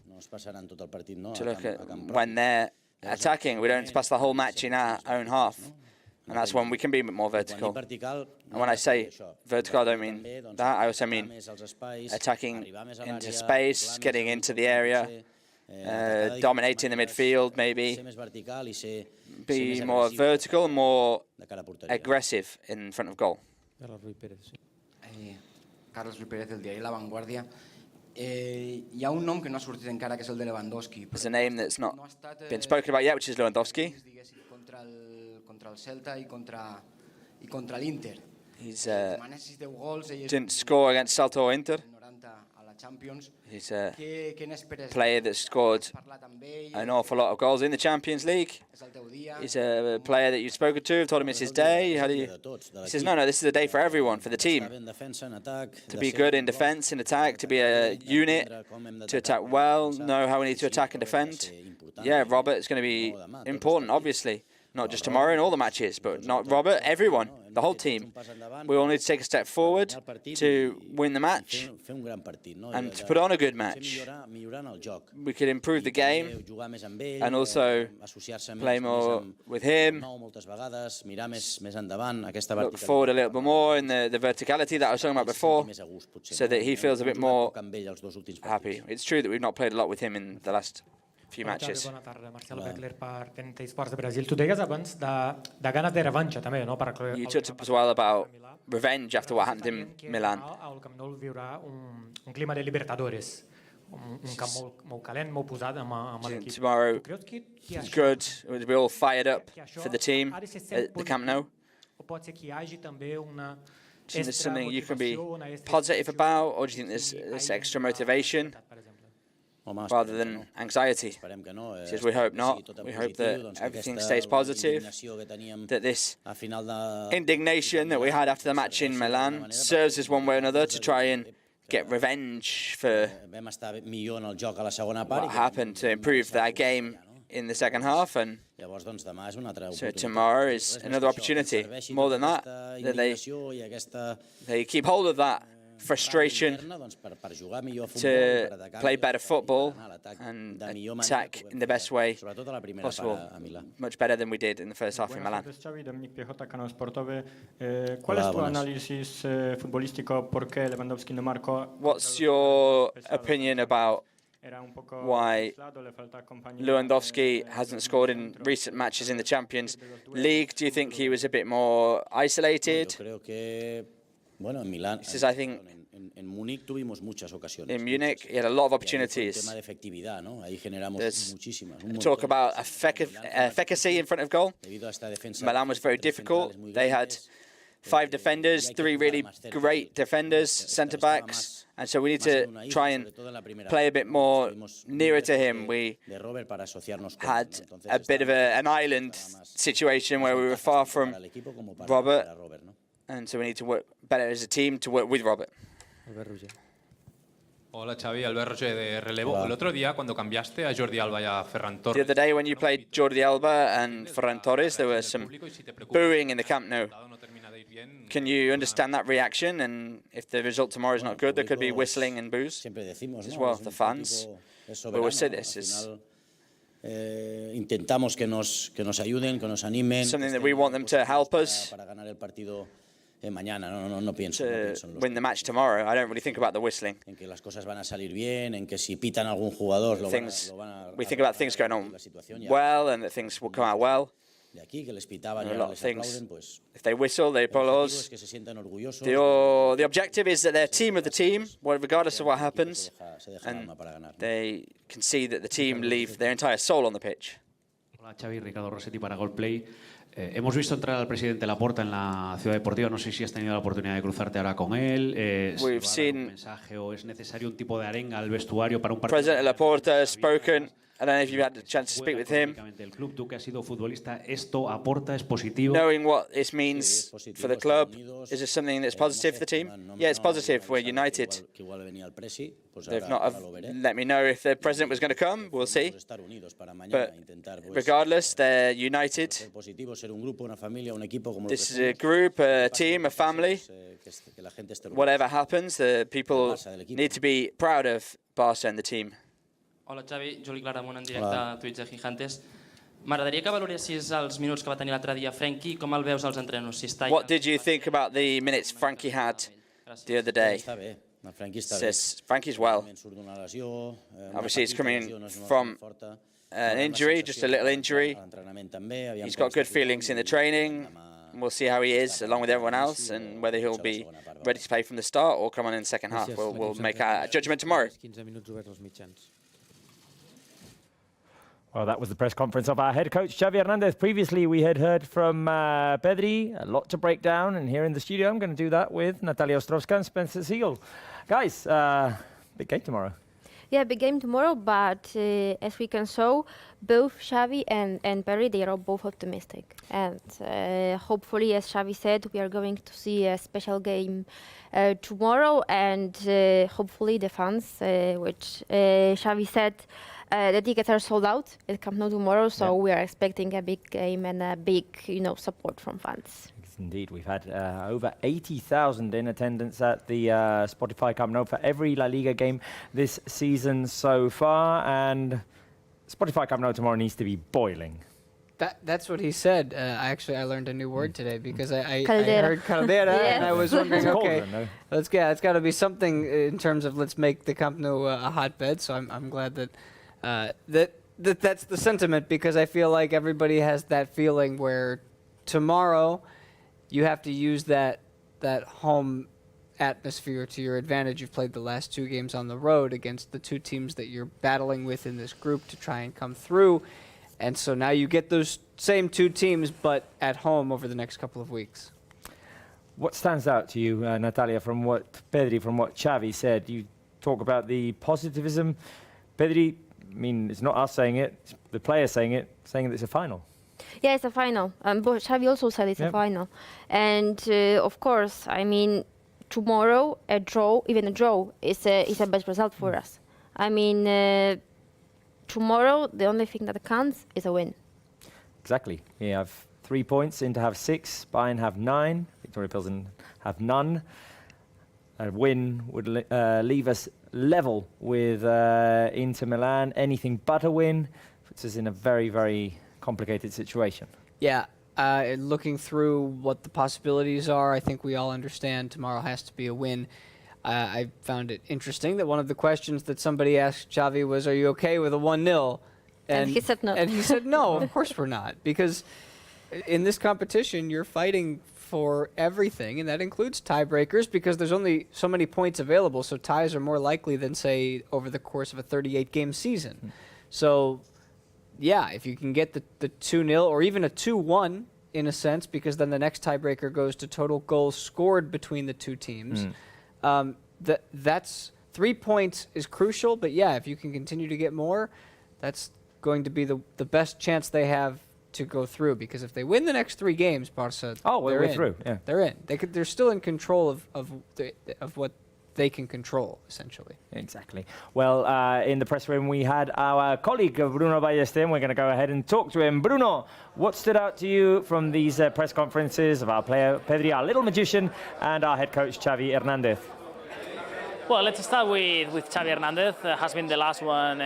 to look at when they're attacking. We don't pass the whole match in our own half. And that's when we can be a bit more vertical. And when I say vertical, I don't mean that. I also mean attacking into space, getting into the area, dominating the midfield, maybe. Be more vertical and more aggressive in front of goal. Carlos Ruiz Pérez, del diari La Vanguardia. Hi ha un nom que no ha sortit encara, que és el de Lewandowski. There's a name that's not been spoken about yet, which is Lewandowski. Contra el Celta i contra l'Inter. He's didn't score against Celta or Inter. He's a player that scored an awful lot of goals in the Champions League. He's a player that you've spoken to, told him it's his day. He says, no, this is a day for everyone, for the team. To be good in defence and attack, to be a unit, to attack well, know how we need to attack and defend. Yeah, Robert is going to be important, obviously. Not just tomorrow in all the matches, but not Robert, everyone, the whole team. We all need to take a step forward to win the match and to put on a good match. We could improve the game and also play more with him, look forward a little bit more in the verticality that I was talking about before, so that he feels a bit more happy. It's true that we've not played a lot with him in the last few matches. Bona tarda, Marcel Beckler per TNT Esports de Brasil. Tu deies abans de ganes de revanxa també, no? You talked as well about revenge after what happened in Milan. Al Camp Nou viurà un clima de Libertadores, un camp molt calent, molt posat amb l'equip. Tomorrow is good. We'll be all fired up for the team at the Camp Nou. O pot ser que hi hagi també una Do you think there's something you can be positive about, or do you think there's this extra motivation rather than anxiety? Says we hope not. We hope that everything stays positive, that this indignation that we had after the match in Milan serves us one way or another to try and get revenge for what happened, to improve that game in the second half. And so tomorrow is another opportunity. More than that, that they keep hold of that frustration to play better football and attack in the best way possible, much better than we did in the first half in Milan. What's your opinion about why Lewandowski hasn't scored in recent matches in the Champions League? Do you think he was a bit more isolated? He says, I think in Munich he had a lot of opportunities. There's talk about efficacy in front of goal. Milan was very difficult. They had 5 defenders, 3 really great defenders, centre-backs, and so we need to try and play a bit more nearer to him. We had a bit of an island situation where we were far from Robert, and so we need to work better as a team to work with Robert. Hola Xavi, Albert Roger de Relevo. El otro día cuando cambiaste a Jordi Alba y a Ferran Torres. The other day when you played Jordi Alba and Ferran Torres, there was some booing in the Camp Nou. Can you understand that reaction? And if the result tomorrow is not good, there could be whistling and boos as well. The fans. We always say this is intentamos que nos ayuden, que nos animen. Something that we want them to help us. Mañana, no pienso to win the match tomorrow. I don't really think about the whistling. En que las cosas van a salir bien, en que si pitan algún jugador we think about things going on well and that things will come out well. De aquí que les pitaban y ahora les aplauden, pues if they whistle, they applause. The objective is that they're team of the team, regardless of what happens, and they can see that the team leave their entire soul on the pitch. Hola Xavi, Ricardo Rossetti para Goldplay. Hemos visto entrar al presidente Laporta en la ciudad deportiva. No sé si has tenido la oportunidad de cruzarte ahora con él. We've seen un mensaje o es necesario un tipo de arenga al vestuario para un partido. President Laporta has spoken. I don't know if you've had the chance to speak with him. El club, tú que has sido futbolista, esto aporta, es positivo. Knowing what this means for the club, is it something that's positive for the team? Yeah, it's positive. We're united. They've not let me know if the president was going to come. We'll see. But regardless, they're united. This is a group, a team, a family. Whatever happens, the people need to be proud of Barça and the team. Hola Xavi, Juli Claramunt en directe a Twitch de Gigantes. M'agradaria que valoressis els minuts que va tenir l'altre dia Frenkie, com el veus als entrenos? Si està What did you think about the minutes Frankie had the other day? Està bé. Frankie està bé. Says Frankie's well. Surt d'una lesió. Obviously, he's coming from an injury, just a little injury. He's got good feelings in the training. We'll see how he is, along with everyone else, and whether he'll be ready to play from the start or come on in the second half. We'll make a judgment tomorrow. Well, that was the press conference of our head coach, Xavi Hernández. Previously, we had heard from Pedri, a lot to break down, and here in the studio, I'm going to do that with Natalia Ostrovska and Spencer Siegel. Guys, big game tomorrow. Yeah, big game tomorrow, but as we can show, both Xavi and Pedri, they are both optimistic. And hopefully, as Xavi said, we are going to see a special game tomorrow, and hopefully the fans, which Xavi said, the tickets are sold out at Camp Nou tomorrow, so we are expecting a big game and a big, support from fans. Indeed, we've had over 80,000 in attendance at the Spotify Camp Nou for every La Liga game this season so far, and Spotify Camp Nou tomorrow needs to be boiling. That's what he said. I learned a new word today because I heard caldera and I was wondering, okay, it's got to be something in terms of let's make the Camp Nou a hotbed. So I'm glad that that's the sentiment, because I feel like everybody has that feeling where tomorrow you have to use that home atmosphere to your advantage. You've played the last two games on the road against the two teams that you're battling with in this group to try and come through. And so now you get those same two teams, but at home over the next couple of weeks. What stands out to you, Natalia, from what Pedri, from what Xavi said? You talk about the positivism. Pedri, I mean, it's not us saying it, it's the players saying that it's a final. Yeah, it's a final. But Xavi also said it's a final. And of course, I mean, tomorrow, even a draw, is a best result for us. I mean, tomorrow, the only thing that counts is a win. Exactly. We have 3 points, Inter have 6, Bayern have 9, Victoria Pilsen have none. A win would leave us level with Inter Milan. Anything but a win puts us in a very, very complicated situation. Yeah, looking through what the possibilities are, I think we all understand tomorrow has to be a win. I found it interesting that one of the questions that somebody asked Xavi was, are you okay with a 1-0? And he said no. And he said, no, of course we're not. Because in this competition, you're fighting for everything, and that includes tiebreakers, because there's only so many points available, so ties are more likely than, say, over the course of a 38-game season. So, yeah, if you can get the 2-0 or even a 2-1, in a sense, because then the next tiebreaker goes to total goals scored between the two teams. That's 3 points is crucial, but yeah, if you can continue to get more, that's going to be the best chance they have to go through, because if they win the next 3 games, Barça, we're in. Through. Yeah. They're in. They're still in control of what they can control, essentially. Exactly. Well, in the press room, we had our colleague, Bruno Ballester. We're going to go ahead and talk to him. Bruno, what stood out to you from these press conferences of our player, Pedri, our little magician, and our head coach, Xavi Hernández? Well, let's start with Xavi Hernández. Has been the last one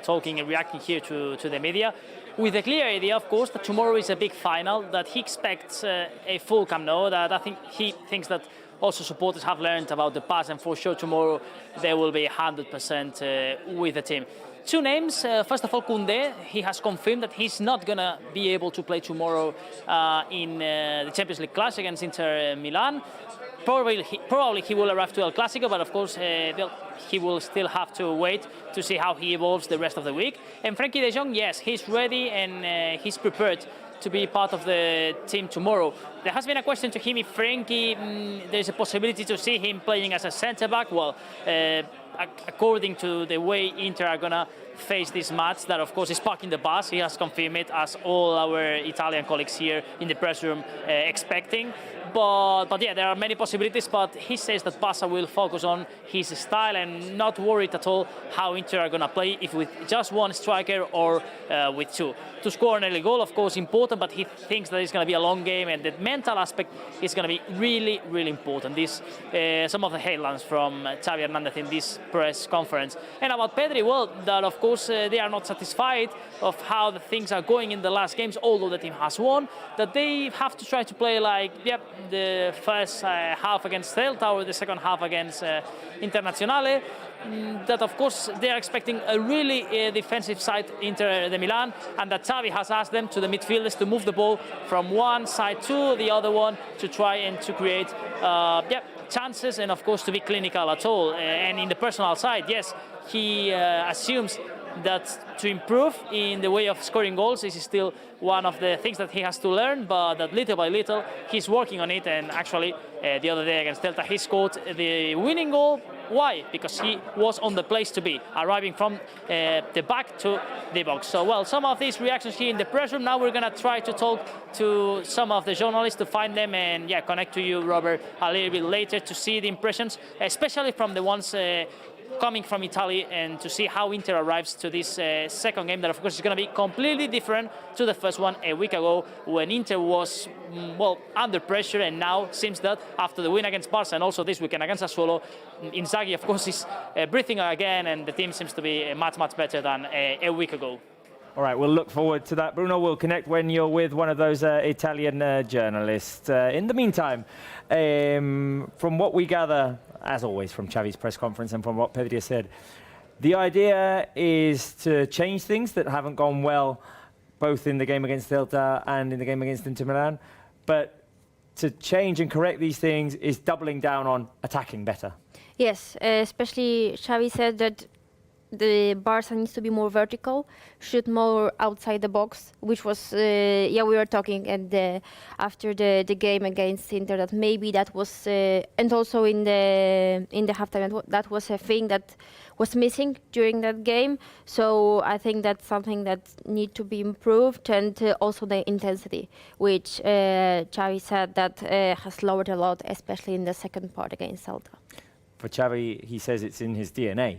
talking and reacting here to the media, with a clear idea, of course, that tomorrow is a big final, that he expects a full Camp Nou, that I think he thinks that also supporters have learned about the past, and for sure tomorrow they will be 100% with the team. 2 names. First of all, Koundé. He has confirmed that he's not going to be able to play tomorrow in the Champions League clash against Inter Milan. Probably he will arrive to El Clásico, but of course he will still have to wait to see how he evolves the rest of the week. And Frenkie de Jong, yes, he's ready and he's prepared to be part of the team tomorrow. There has been a question to him if Frenkie, there's a possibility to see him playing as a centre-back. Well, according to the way Inter are going to face this match, that of course is parking the bus. He has confirmed it, as all our Italian colleagues here in the press room expecting. But yeah, there are many possibilities, but he says that Barça will focus on his style and not worried at all how Inter are going to play, if with just one striker or with 2. To score an early goal, of course, important, but he thinks that it's going to be a long game and that mental aspect is going to be really, really important. This some of the headlines from Xavi Hernández in this press conference. And about Pedri, well, that of course they are not satisfied of how the things are going in the last games, although the team has won, that they have to try to play like, the first half against Celta or the second half against Internazionale. That of course they are expecting a really defensive side Inter Milan, and that Xavi has asked them, to the midfielders, to move the ball from one side to the other one to try and to create chances, and of course to be clinical at all. And in the personal side, yes, he assumes that to improve in the way of scoring goals is still one of the things that he has to learn, but that little by little he's working on it. And actually the other day against Celta he scored the winning goal. Why? Because he was on the place to be, arriving from the back to the box. So, well, some of these reactions here in the press room. Now we're going to try to talk to some of the journalists to find them and connect to you, Robert, a little bit later to see the impressions, especially from the ones coming from Italy, and to see how Inter arrives to this second game that of course is going to be completely different to the first one a week ago, when Inter was under pressure, and now seems that after the win against Barça and also this weekend against Sassuolo, Inzaghi of course is breathing again, and the team seems to be much much better than a week ago. All right, we'll look forward to that. Bruno, we'll connect when you're with one of those Italian journalists. In the meantime, from what we gather, as always, from Xavi's press conference and from what Pedri said, the idea is to change things that haven't gone well, both in the game against Celta and in the game against Inter Milan. But to change and correct these things is doubling down on attacking better. Yes, especially Xavi said that the Barça needs to be more vertical, shoot more outside the box, which was, we were talking after the game against Inter, that maybe that was, and also in the halftime, that was a thing that was missing during that game. So I think that's something that needs to be improved, and also the intensity, which Xavi said that has lowered a lot, especially in the second part against Celta. For Xavi, he says it's in his DNA.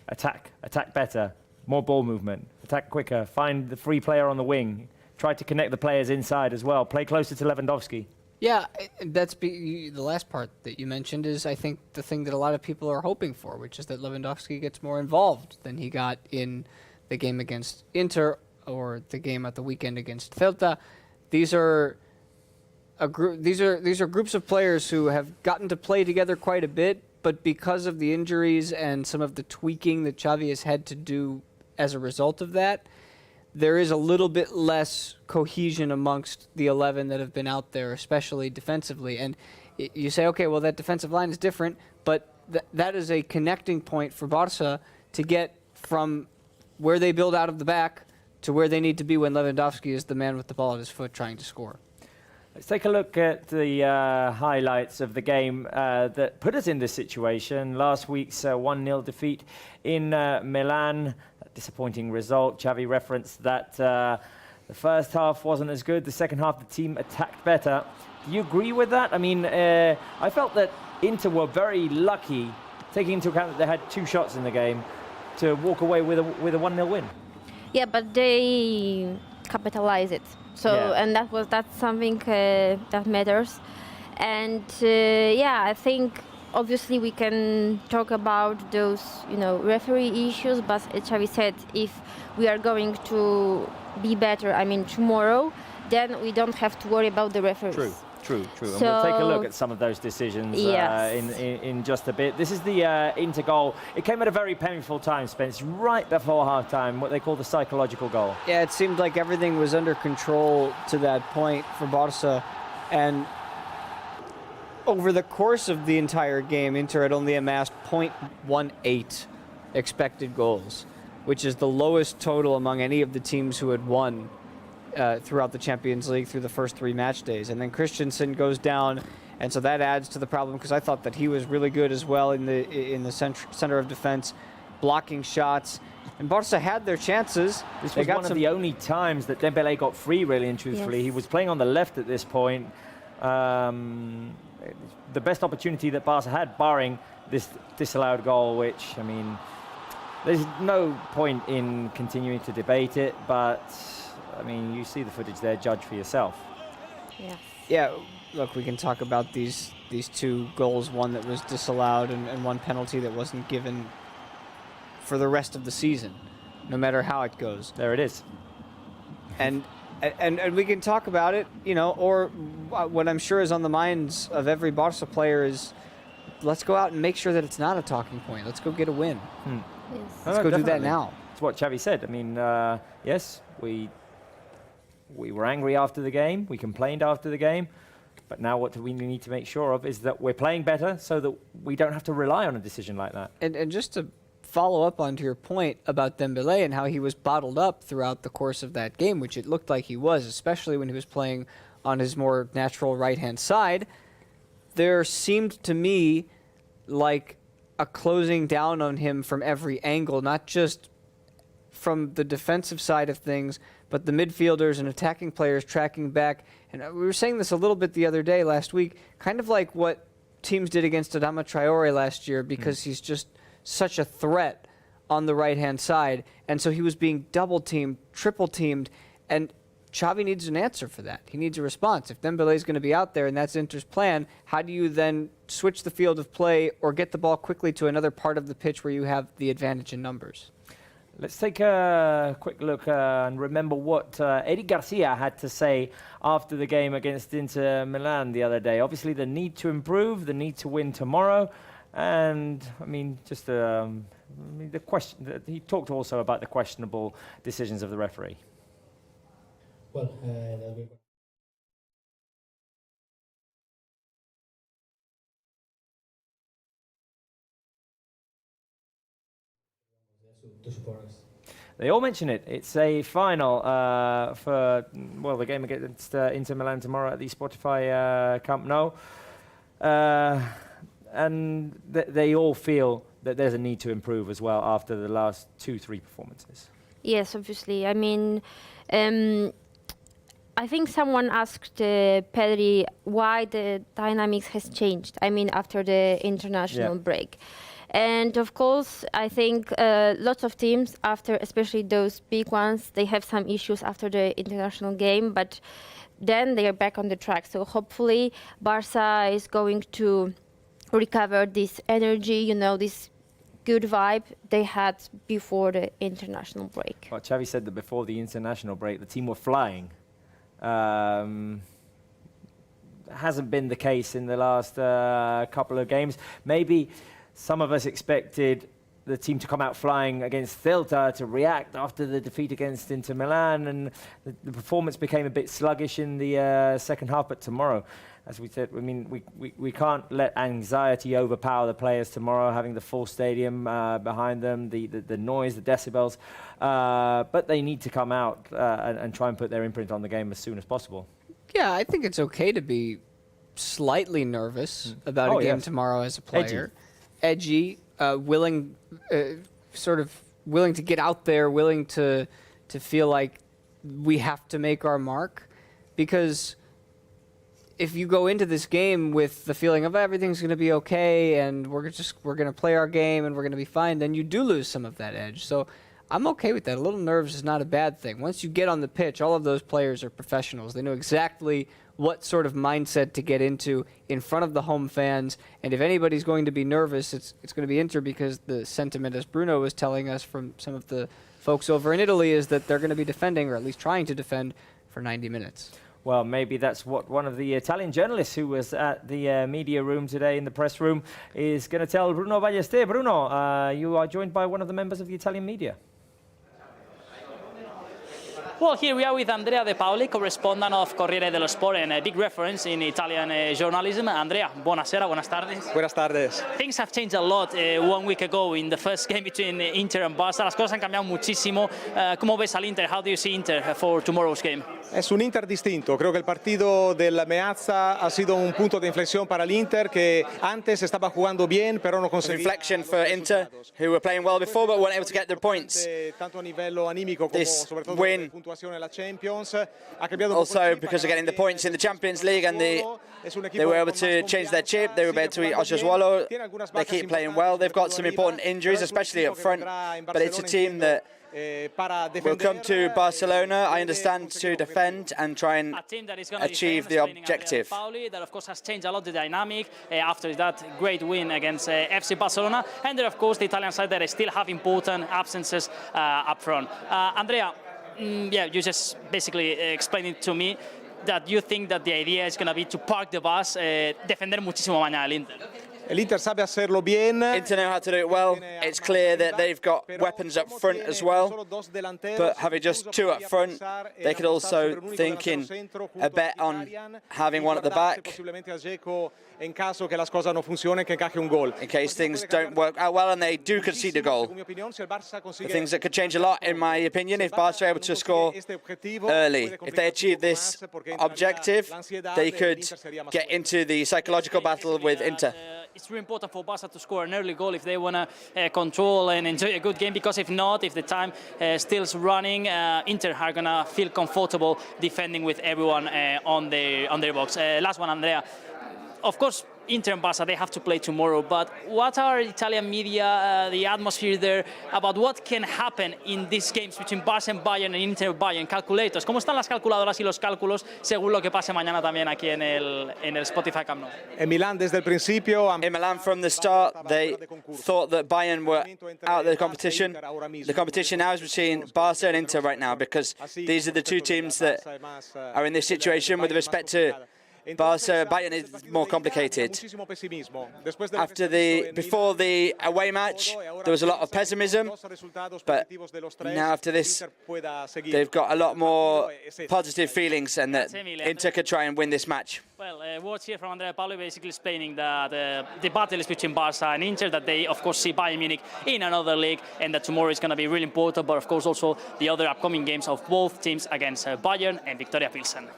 Attack better, more ball movement, attack quicker, find the free player on the wing, try to connect the players inside as well, play closer to Lewandowski. Yeah, that's the last part that you mentioned is, I think, the thing that a lot of people are hoping for, which is that Lewandowski gets more involved than he got in the game against Inter or the game at the weekend against Celta. These are groups of players who have gotten to play together quite a bit, but because of the injuries and some of the tweaking that Xavi has had to do as a result of that, there is a little bit less cohesion amongst the 11 that have been out there, especially defensively. And you say, okay, well, that defensive line is different, but that is a connecting point for Barça to get from where they build out of the back to where they need to be when Lewandowski is the man with the ball at his foot trying to score. Let's take a look at the highlights of the game that put us in this situation. Last week's 1-0 defeat in Milan, a disappointing result. Xavi referenced that the first half wasn't as good. The second half, the team attacked better. Do you agree with that? I mean, I felt that Inter were very lucky, taking into account that they had 2 shots in the game, to walk away with a 1-0 win. Yeah, but they capitalize it. So and that's something that matters. And I think obviously we can talk about those referee issues, but Xavi said if we are going to be better, tomorrow, then we don't have to worry about the referees. True. So, and we'll take a look at some of those decisions in just a bit. This is the Inter goal. It came at a very painful time, Spence, right before half-time, what they call the psychological goal. Yeah, it seemed like everything was under control to that point for Barça. And over the course of the entire game, Inter had only amassed 0.18 expected goals, which is the lowest total among any of the teams who had won throughout the Champions League through the first 3 match days. And then Christensen goes down, and so that adds to the problem, because I thought that he was really good as well in the center of defense, blocking shots. And Barca had their chances. This was one of the only times that Dembélé got free, really and truthfully. Yes. He was playing on the left at this point. The best opportunity that Barca had, barring this disallowed goal, which, there's no point in continuing to debate it, but you see the footage there, judge for yourself. Yes. Yeah, look, we can talk about these two goals, one that was disallowed and one penalty that wasn't given for the rest of the season, no matter how it goes. There it is. And we can talk about it, you know, or what I'm sure is on the minds of every Barca player is, let's go out and make sure that it's not a talking point. Let's go get a win. Yes. Let's go do that now. It's what Xavi said. I mean, yes, we were angry after the game. We complained after the game. But now what we need to make sure of is that we're playing better so that we don't have to rely on a decision like that. And just to follow up onto your point about Dembélé and how he was bottled up throughout the course of that game, which it looked like he was, especially when he was playing on his more natural right-hand side, there seemed to me like a closing down on him from every angle, not just from the defensive side of things, but the midfielders and attacking players tracking back. And we were saying this a little bit the other day, last week, kind of like what teams did against Adama Traore last year, because he's just such a threat on the right-hand side. And so he was being double-teamed, triple-teamed, and Xavi needs an answer for that. He needs a response. If Dembélé is going to be out there and that's Inter's plan, how do you then switch the field of play or get the ball quickly to another part of the pitch where you have the advantage in numbers? Let's take a quick look and remember what Eric Garcia had to say after the game against Inter Milan the other day. Obviously, the need to improve, the need to win tomorrow, and I mean, just the question. He talked also about the questionable decisions of the referee. Well, to support us. They all mention it. It's a final for, well, the game against Inter Milan tomorrow at the Spotify Camp Nou. And they all feel that there's a need to improve as well after the last 2-3 performances. Yes, obviously. I mean, I think someone asked Pedri why the dynamics has changed. I mean, after the international break. And of course, I think lots of teams, after especially those big ones, they have some issues after the international game, but then they are back on the track. So hopefully, Barca is going to recover this energy, you know, this good vibe they had before the international break. Well, Xavi said that before the international break, the team were flying. Hasn't been the case in the last couple of games. Maybe some of us expected the team to come out flying against Celta, to react after the defeat against Inter Milan, and the performance became a bit sluggish in the second half. But tomorrow, as we said, I mean, we can't let anxiety overpower the players tomorrow, having the full stadium behind them, the noise, the decibels. But they need to come out and try and put their imprint on the game as soon as possible. Yeah, I think it's okay to be slightly nervous about a game tomorrow as a player. Edgy, willing to get out there, willing to feel like we have to make our mark. Because if you go into this game with the feeling of everything's going to be okay and we're going to play our game and we're going to be fine, then you do lose some of that edge. So I'm okay with that. A little nerves is not a bad thing. Once you get on the pitch, all of those players are professionals. They know exactly what sort of mindset to get into in front of the home fans. And if anybody's going to be nervous, it's going to be Inter, because the sentiment, as Bruno was telling us from some of the folks over in Italy, is that they're going to be defending, or at least trying to defend, for 90 minutes. Well, maybe that's what one of the Italian journalists who was at the media room today in the press room is going to tell Bruno Ballester. Bruno, you are joined by one of the members of the Italian media. Well, here we are with Andrea De Paoli, correspondent of Corriere dello Sport and a big reference in Italian journalism. Andrea, buonasera, buenas tardes. Buenas tardes. Things have changed a lot 1 week ago in the first game between Inter and Barça. Las cosas han cambiado muchísimo. ¿Cómo ves al Inter? How do you see Inter for tomorrow's game? Es un Inter distinto. Creo que el partido del Meazza ha sido un punto de inflexión para el Inter, que antes estaba jugando bien, pero no conseguía. Reflection for Inter, who were playing well before but weren't able to get their points. Tanto a nivel anímico como This sobre todo win Also, because of getting the points in the Champions League and they were able to change their shape, they were able to beat Osasuna. They keep playing well. They've got some important injuries, especially up front, but it's a team that will come to Barcelona, I understand, to defend and try and achieve the objective. That of course has changed a lot the dynamic after that great win against FC Barcelona, and then of course the Italian side that still have important absences up front. Andrea, yeah, you just basically explained it to me that you think that the idea is going to be to park the bus, defender muchísimo mañana el Inter. Inter know how to do it well. It's clear that they've got weapons up front as well, but having just two up front, they could also think in a bet on having one at the back, in case things don't work out well and they do concede a goal. The things that could change a lot, in my opinion, if Barça are able to score early. If they achieve this objective, they could get into the psychological battle with Inter. It's really important for Barça to score an early goal if they want to control and enjoy a good game, because if not, if the time still's running, Inter are going to feel comfortable defending with everyone on their box. Last one, Andrea. Of course, Inter and Barça, they have to play tomorrow, but what are Italian media, the atmosphere there, about what can happen in these games between Barça and Bayern and Inter Bayern? Calculators, ¿cómo están las calculadoras y los cálculos según lo que pase mañana también aquí en el Spotify Camp Nou? In Milan from the start, they thought that Bayern were out of the competition. The competition now is between Barça and Inter right now, because these are the two teams that are in this situation. With respect to Barça, Bayern is more complicated. Before the away match, there was a lot of pessimism, but now after this, they've got a lot more positive feelings, and that Inter could try and win this match. Well, words here from Andrea Paolo basically explaining that the battle is between Barça and Inter, that they of course see Bayern Munich in another league, and that tomorrow is going to be really important, but of course also the other upcoming games of both teams against Bayern and Victoria Pilsen.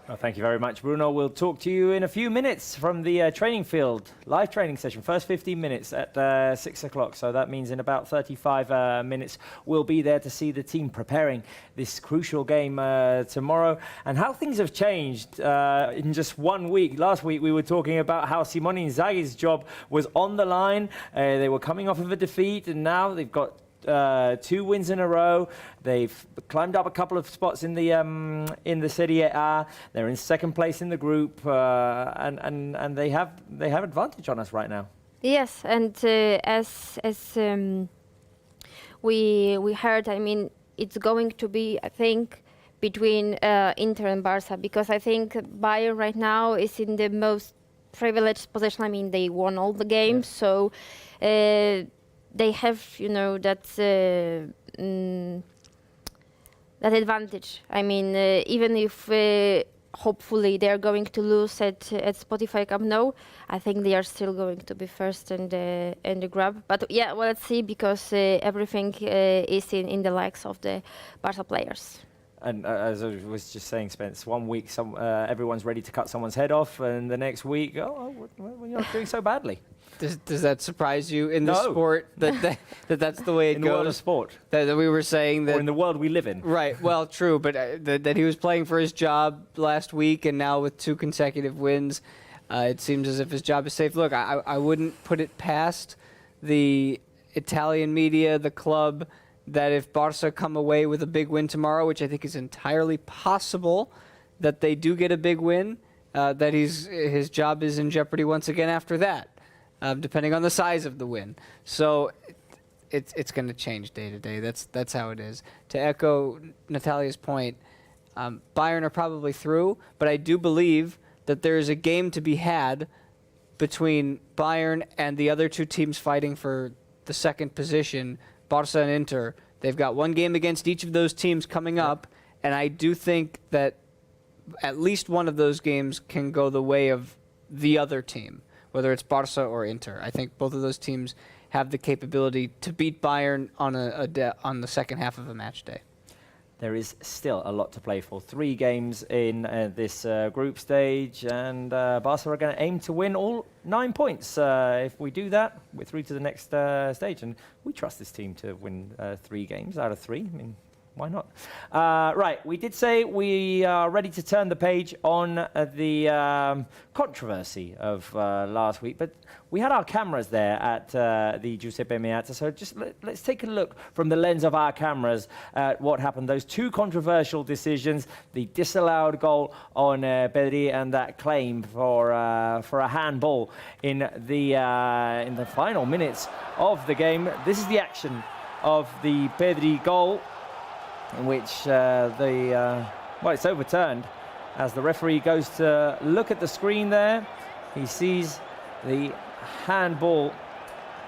Well, thank you very much, Bruno. We'll talk to you in a few minutes from the training field, live training session, first 15 minutes at 6 o'clock. So that means in about 35 minutes, we'll be there to see the team preparing this crucial game tomorrow. And how things have changed in just 1 week. Last week, we were talking about how Simone Inzaghi's job was on the line. They were coming off of a defeat, and now they've got 2 wins in a row. They've climbed up a couple of spots in the Serie A. They're in second place in the group, and they have advantage on us right now. Yes, and as we heard, I mean, it's going to be, I think, between Inter and Barça, because I think Bayern right now is in the most privileged position. I mean, they won all the games, so they have, you know, that advantage. I mean, even if hopefully they're going to lose at Spotify Camp Nou, I think they are still going to be first in the group. But yeah, well, let's see, because everything is in the likes of the Barca players. And as I was just saying, Spence, 1 week everyone's ready to cut someone's head off, and the next week, you're not doing so badly. Does that surprise you in the sport that's the way it goes? In the world of sport. That we were saying that. Or in the world we live in. Right. Well, true, but that he was playing for his job last week, and now with 2 consecutive wins, it seems as if his job is safe. Look, I wouldn't put it past the Italian media, the club, that if Barca come away with a big win tomorrow, which I think is entirely possible, that they do get a big win, that his job is in jeopardy once again after that, depending on the size of the win. So it's going to change day to day. That's how it is. To echo Natalia's point, Bayern are probably through, but I do believe that there is a game to be had between Bayern and the other 2 teams fighting for the second position, Barça and Inter. They've got 1 game against each of those teams coming up, and I do think that at least one of those games can go the way of the other team, whether it's Barça or Inter. I think both of those teams have the capability to beat Bayern on on the second half of a match day. There is still a lot to play for. 3 games in this group stage, and Barca are going to aim to win all 9 points. If we do that, we're through to the next stage, and we trust this team to win 3 games out of 3. I mean, Why not? Right, we did say we are ready to turn the page on the controversy of last week, but we had our cameras there at the Giuseppe Meazza, so just let's take a look from the lens of our cameras at what happened. Those two controversial decisions, the disallowed goal on Pedri and that claim for a handball in the final minutes of the game. This is the action of the Pedri goal, in which it's overturned as the referee goes to look at the screen there. He sees the handball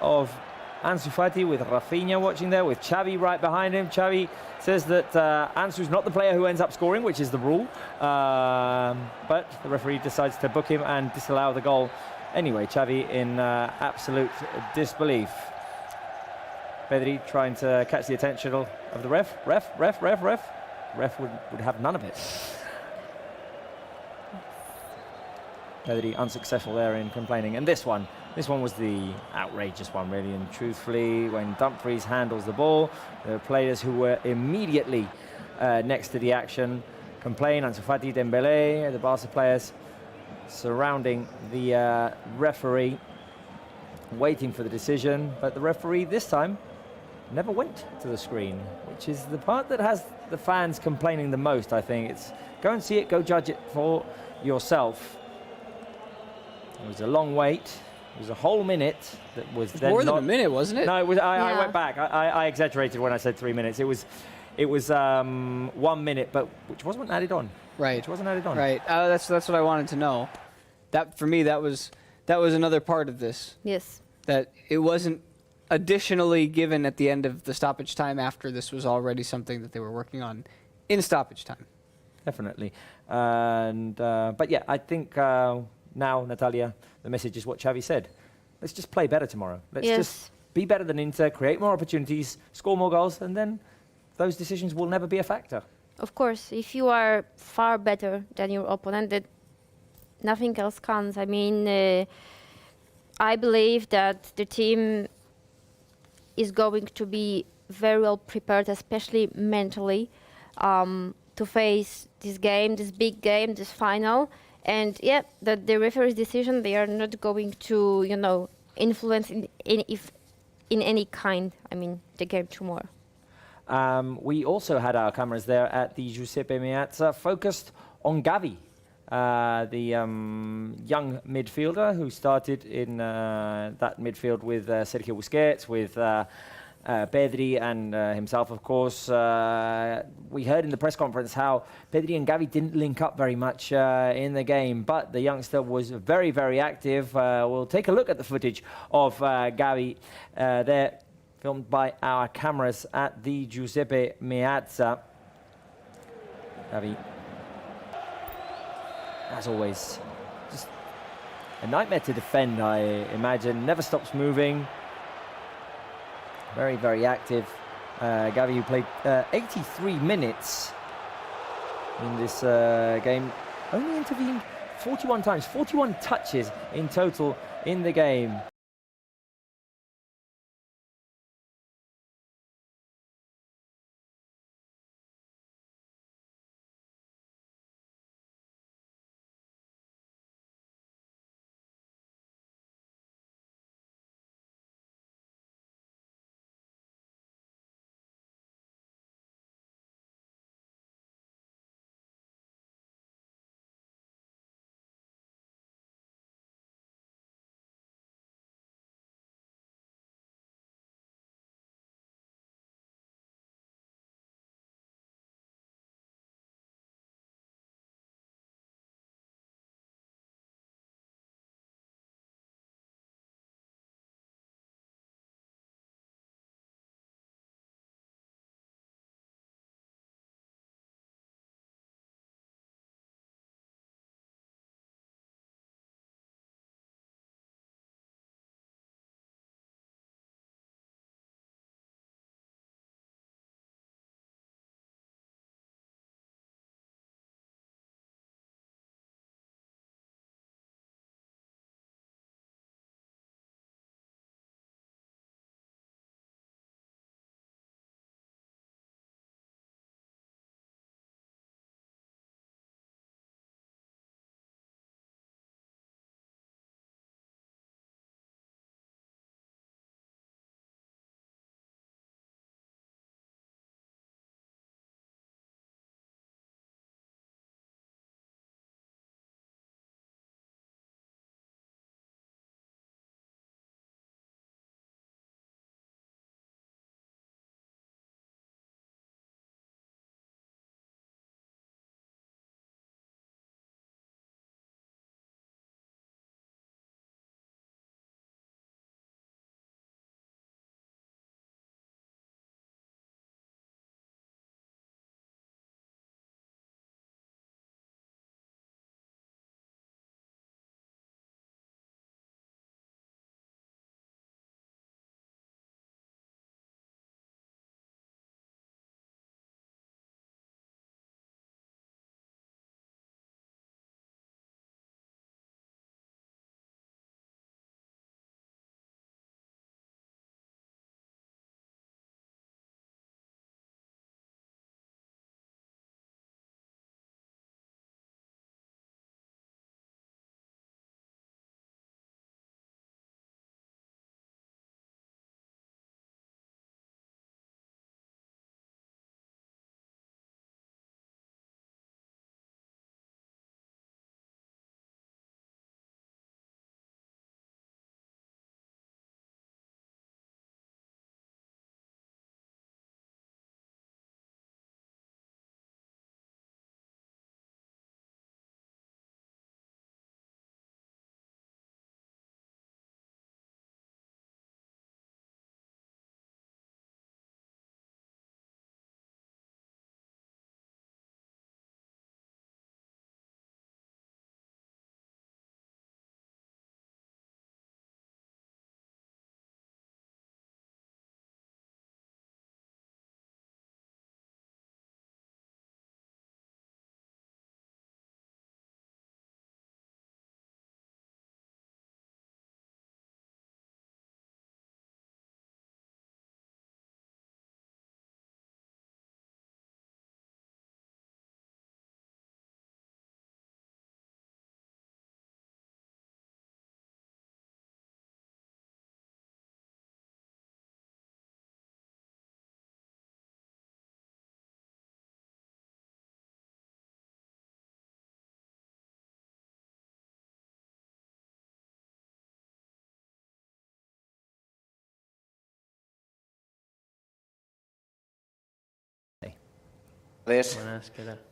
of Ansu Fati with Rafinha watching there, with Xavi right behind him. Xavi says that Ansu's not the player who ends up scoring, which is the rule, but the referee decides to book him and disallow the goal. Anyway, Xavi in absolute disbelief. Pedri trying to catch the attention of the ref. Ref would have none of it. Pedri unsuccessful there in complaining. And this one was the outrageous one, really. And truthfully, when Dumfries handles the ball, there are players who were immediately next to the action complain. Ansu Fati, Dembele, the Barca players surrounding the referee, waiting for the decision. But the referee this time never went to the screen, which is the part that has the fans complaining the most, I think. It's go and see it, go judge it for yourself. It was a long wait. It was a whole minute. That was then more than a minute, wasn't it? No, it was. I went back. I exaggerated when I said 3 minutes. It was 1 minute, but which wasn't added on. Right. Which wasn't added on. Right. That's what I wanted to know. That for me, that was another part of this. Yes. That it wasn't additionally given at the end of the stoppage time after this was already something that they were working on in stoppage time. Definitely. And but yeah, I think now, Natalia, the message is what Xavi said. Let's just play better tomorrow. Let's just be better than Inter, create more opportunities, score more goals, and then those decisions will never be a factor. Of course, if you are far better than your opponent, then nothing else counts. I mean, I believe that the team is going to be very well prepared, especially mentally, to face this game, this big game, this final. And yeah, the referee's decision, they are not going to, influence in any kind, the game tomorrow. We also had our cameras there at the Giuseppe Meazza, focused on Gavi, the young midfielder who started in that midfield with Sergio Busquets, with Pedri and himself, of course. We heard in the press conference how Pedri and Gavi didn't link up very much in the game, but the youngster was very, very active. We'll take a look at the footage of Gavi there, filmed by our cameras at the Giuseppe Meazza. Gavi, as always, just a nightmare to defend, I imagine. Never stops moving. Very, very active. Gavi, who played 83 minutes in this game, only intervened 41 times, 41 touches in total in the game.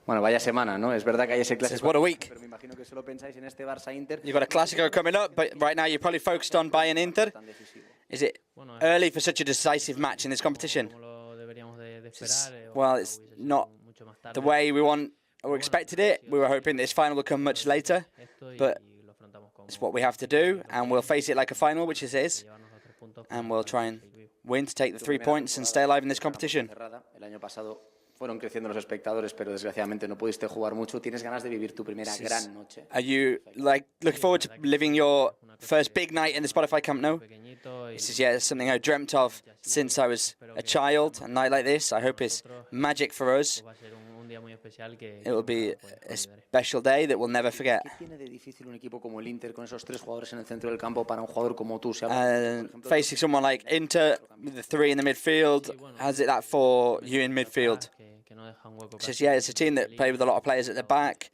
Bueno, vaya semana, ¿no? Es verdad que hay ese clásico. What a week. Pero me imagino que solo pensáis en este Barça-Inter. You've got a Clásico coming up, but right now you're probably focused on Bayern Inter. Is it early for such a decisive match in this competition? Well, it's not the way we want or expected it. We were hoping this final would come much later, but it's what we have to do, and we'll face it like a final, which it is, and we'll try and win to take the 3 points and stay alive in this competition. El año pasado fueron creciendo los espectadores, pero desgraciadamente no pudiste jugar mucho. ¿Tienes ganas de vivir tu primera gran noche? Are you looking forward to living your first big night in the Spotify Camp Nou? This is something I dreamt of since I was a child. A night like this, I hope is magic for us. It will be a special day that we'll never forget. ¿Qué tiene de difícil un equipo como el Inter con esos 3 jugadores en el centro del campo para un jugador como tú? Facing someone like Inter, with the 3 in the midfield, how's it that for you in midfield? It's a team that play with a lot of players at the back.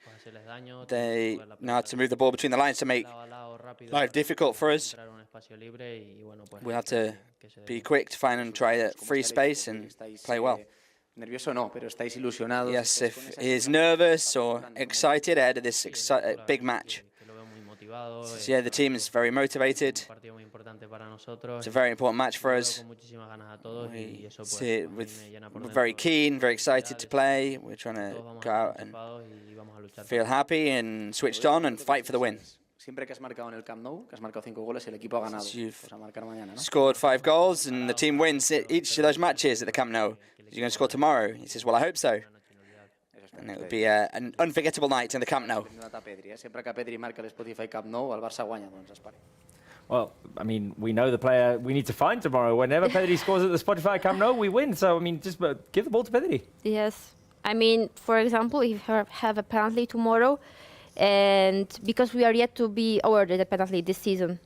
They know how to move the ball between the lines to make life difficult for us. We have to be quick to find and try a free space and play well. Nervioso no, pero estáis ilusionados. Yes, if he is nervous or excited ahead of this big match. So, the team is very motivated. It's a very important match for us. We see it we're very keen, very excited to play. We're trying to go out and feel happy and switched on and fight for the win. Siempre que has marcado en el Camp Nou, que has marcado 5 goles, el equipo ha ganado. Pues a marcar mañana, ¿no? Scored 5 goals and the team wins each of those matches at the Camp Nou. You're going to score tomorrow? He says, well, I hope so. And it would be an unforgettable night in the Camp Nou. Sempre que Pedri marca el Spotify Camp Nou, el Barça guanya, doncs esperi. Well, I mean, we know the player we need to find tomorrow. Whenever Pedri scores at the Spotify Camp Nou, we win. So, I mean, just give the ball to Pedri. Yes. I mean, for example, if you have a penalty tomorrow, and because we are yet to be awarded a penalty this season,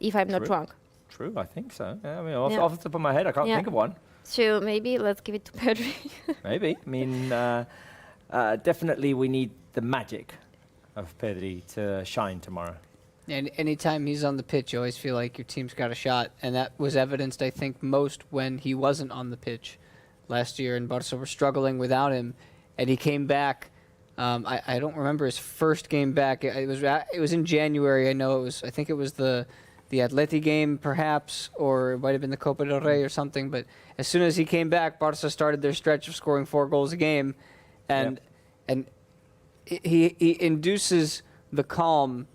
if I'm not wrong. True, I think so. Yeah, I mean, off the top of my head, I can't think of one. So maybe let's give it to Pedri. Maybe. I mean, definitely we need the magic of Pedri to shine tomorrow. And anytime he's on the pitch, you always feel like your team's got a shot. And that was evidenced, I think, most when he wasn't on the pitch last year. And Barça were struggling without him. And he came back. I don't remember his first game back. It was in January. I think it was the Atleti game, perhaps, or it might have been the Copa del Rey or something. But as soon as he came back, Barça started their stretch of scoring 4 goals a game. And he induces the calm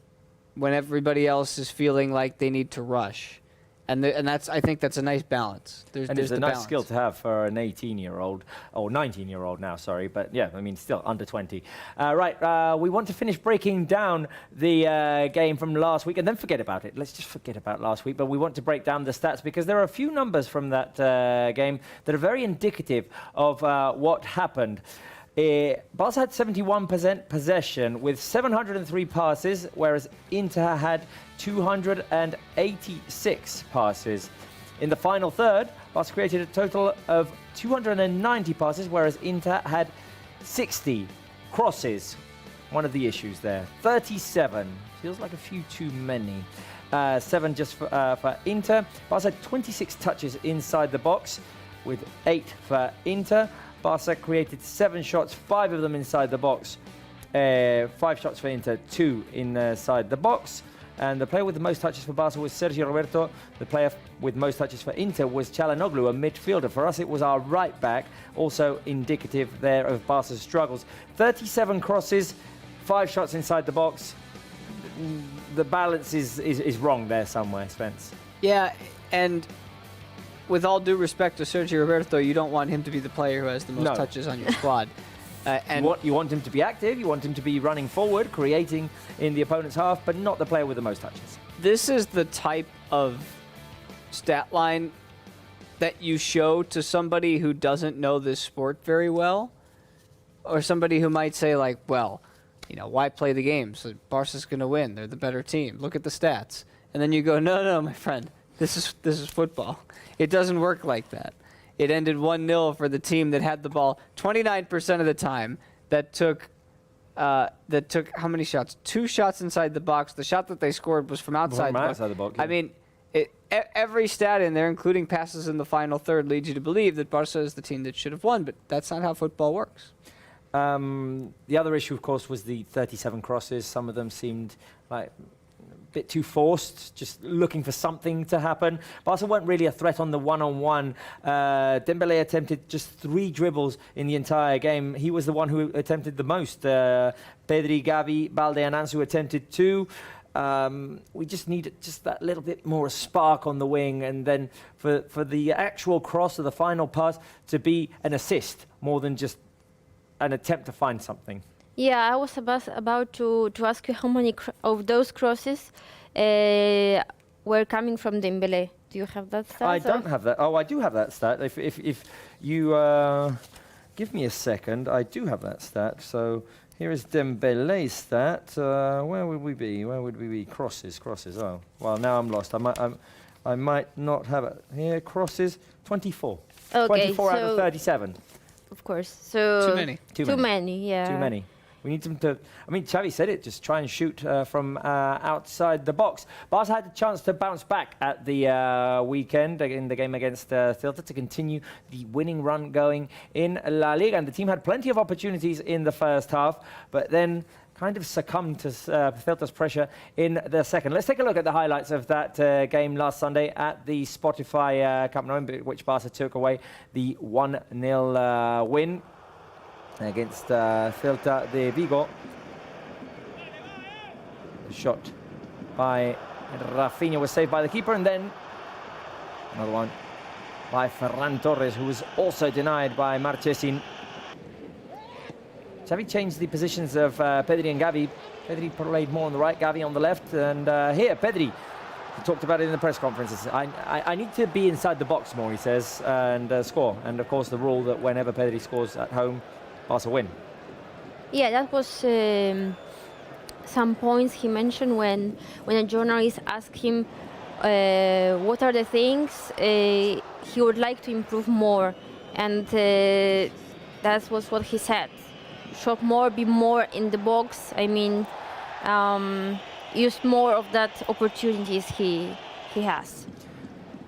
when everybody else is feeling like they need to rush. And I think that's a nice balance. There's it's a nice balance. skill to have for an 18-year-old, or 19-year-old now, sorry. But yeah, I mean, still under 20. We want to finish breaking down the game from last week and then forget about it. Let's just forget about last week. But we want to break down the stats because there are a few numbers from that game that are very indicative of what happened. Barça had 71% possession with 703 passes, whereas Inter had 286 passes. In the final third, Barça created a total of 290 passes, whereas Inter had 60 crosses. One of the issues there. 37. Feels like a few too many. 7 just for Inter. Barça had 26 touches inside the box, with 8 for Inter. Barça created 7 shots, 5 of them inside the box. 5 shots for Inter, 2 inside the box. And the player with the most touches for Barça was Sergio Roberto. The player with most touches for Inter was Çalhanoğlu, a midfielder. For us, it was our right back, also indicative there of Barca's struggles. 37 crosses, 5 shots inside the box. The balance is wrong there somewhere, Spence. Yeah, and with all due respect to Sergio Roberto, you don't want him to be the player who has the most touches on your squad. And you want him to be active, you want him to be running forward, creating in the opponent's half, but not the player with the most touches. This is the type of stat line that you show to somebody who doesn't know this sport very well, or somebody who might say, like, well, you know, why play the games? Barca's going to win. They're the better team. Look at the stats. And then you go, no, my friend, this is football. It doesn't work like that. It ended 1-0 for the team that had the ball 29% of the time. That took how many shots? 2 shots inside the box. The shot that they scored was from outside the box. Yeah. I mean, every stat in there, including passes in the final third, leads you to believe that Barca is the team that should have won, but that's not how football works. The other issue, of course, was the 37 crosses. Some of them seemed like a bit too forced, just looking for something to happen. Barca weren't really a threat on the one-on-one. Dembélé attempted just 3 dribbles in the entire game. He was the one who attempted the most. Pedri, Gavi, Balde and Ansu attempted 2. We just need just that little bit more spark on the wing, and then for the actual cross of the final pass to be an assist more than just an attempt to find something. Yeah, I was about to ask you how many of those crosses were coming from Dembélé. Do you have that stat? I don't have that. Oh, I do have that stat. If you give me a second, I do have that stat. So here is Dembélé's stat. Where would we be? Where would we be? Crosses. Oh, well, now I'm lost. I might not have it here. Crosses, 24. Okay, 24 out of 37. Of course. So too many. Too many. Yeah. Too many. We need them to. I mean, Xavi said it. Just try and shoot from outside the box. Barca had a chance to bounce back at the weekend in the game against Celta to continue the winning run going in La Liga, and the team had plenty of opportunities in the first half, but then kind of succumbed to Celta's pressure in the second. Let's take a look at the highlights of that game last Sunday at the Spotify Camp Nou, which Barca took away the 1-0 win against Celta de Vigo. The shot by Rafinha was saved by the keeper, and then another one by Ferran Torres, who was also denied by Marchesin. Xavi changed the positions of Pedri and Gavi. Pedri played more on the right, Gavi on the left, and here Pedri, he talked about it in the press conferences. I need to be inside the box more, he says, and score. And of course the rule that whenever Pedri scores at home, Barca win. Yeah, that was some points he mentioned when a journalist asked him what are the things he would like to improve more, and that was what he said. Shot more, be more in the box. I mean, use more of that opportunities he has.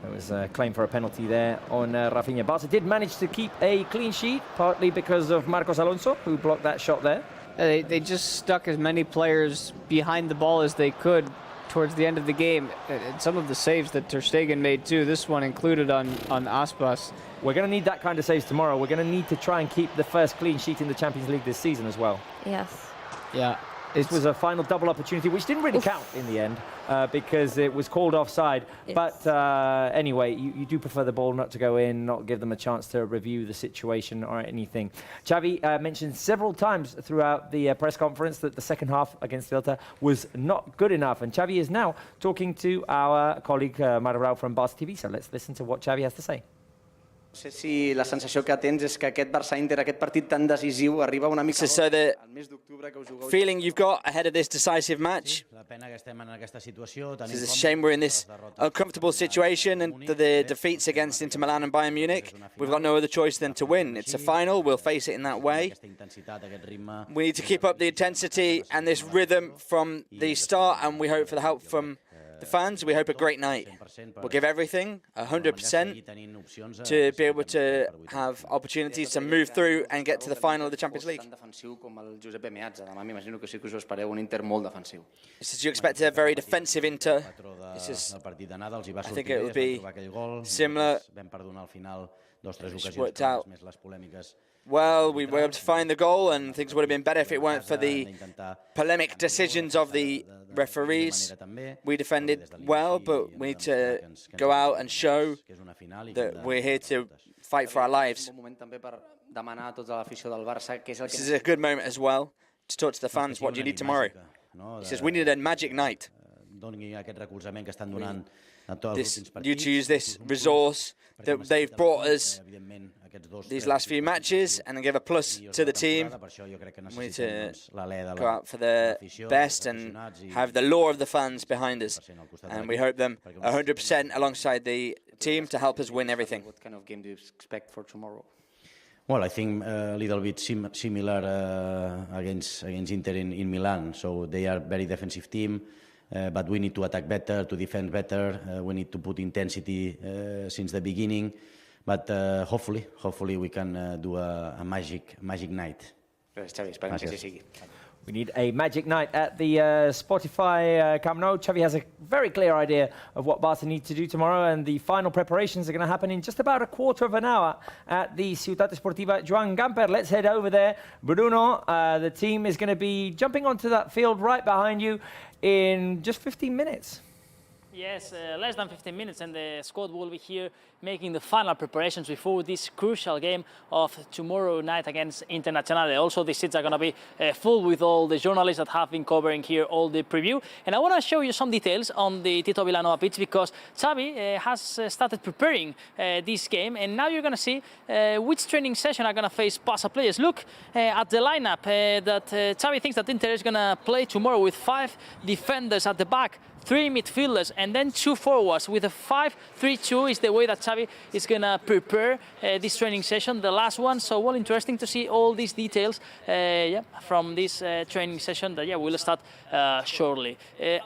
There was a claim for a penalty there on Rafinha. Barca did manage to keep a clean sheet, partly because of Marcos Alonso, who blocked that shot there. They just stuck as many players behind the ball as they could towards the end of the game. And some of the saves that Ter Stegen made too, this one included on Aspas. We're going to need that kind of saves tomorrow. We're going to need to try and keep the first clean sheet in the Champions League this season as well. Yes. Yeah. This was a final double opportunity, which didn't really count in the end because it was called offside. Yes. But anyway, you do prefer the ball not to go in, not give them a chance to review the situation or anything. Xavi mentioned several times throughout the press conference that the second half against Celta was not good enough. And Xavi is now talking to our colleague Marau from Barça TV. So let's listen to what Xavi has to say. No sé si la sensació que tens és que aquest Barça-Inter, aquest partit tan decisiu, arriba una mica al mes d'octubre que us jugueu. Feeling you've got ahead of this decisive match. It's a shame we're in this uncomfortable situation and the defeats against Inter Milan and Bayern Munich. We've got no other choice than to win. It's a final, we'll face it in that way. We need to keep up the intensity and this rhythm from the start, and we hope for the help from the fans. We hope a great night. We'll give everything, 100%, to be able to have opportunities to move through and get to the final of the Champions League. You expect a very defensive Inter. I think it will be similar. It's worked out well. We were able to find the goal, and things would have been better if it weren't for the polemic decisions of the referees. We defended well, but we need to go out and show that we're here to fight for our lives. This is a good moment as well to talk to the fans. What do you need tomorrow? He says we need a magic night. You to use this resource that they've brought us these last few matches and give a plus to the team. We need to go out for the best and have the lure of the fans behind us. And we hope them 100% alongside the team to help us win everything. What kind of game do you expect for tomorrow? Well, I think a little bit similar against Inter in Milan. So they are a very defensive team. but we need to attack better, to defend better. We need to put intensity since the beginning. But hopefully we can do a magic night. Gràcies, Xavi. Esperem que així sigui. We need a magic night at the Spotify Camp Nou. Xavi has a very clear idea of what Barca need to do tomorrow, and the final preparations are going to happen in just about a quarter of an hour at the Ciutat Esportiva Joan Gamper. Let's head over there. Bruno, the team is going to be jumping onto that field right behind you in just 15 minutes. Yes, less than 15 minutes, and the squad will be here making the final preparations before this crucial game of tomorrow night against Internazionale. Also, the seats are going to be full with all the journalists that have been covering here all the preview. And I want to show you some details on the Tito Vilanova pitch, because Xavi has started preparing this game, and now you're going to see which training session are going to face Barca players. Look at the lineup that Xavi thinks that Inter is going to play tomorrow with 5 defenders at the back, 3 midfielders, and then 2 forwards. With a 5-3-2 is the way that Xavi is going to prepare this training session, the last one. So, well, interesting to see all these details from this training session that will start shortly.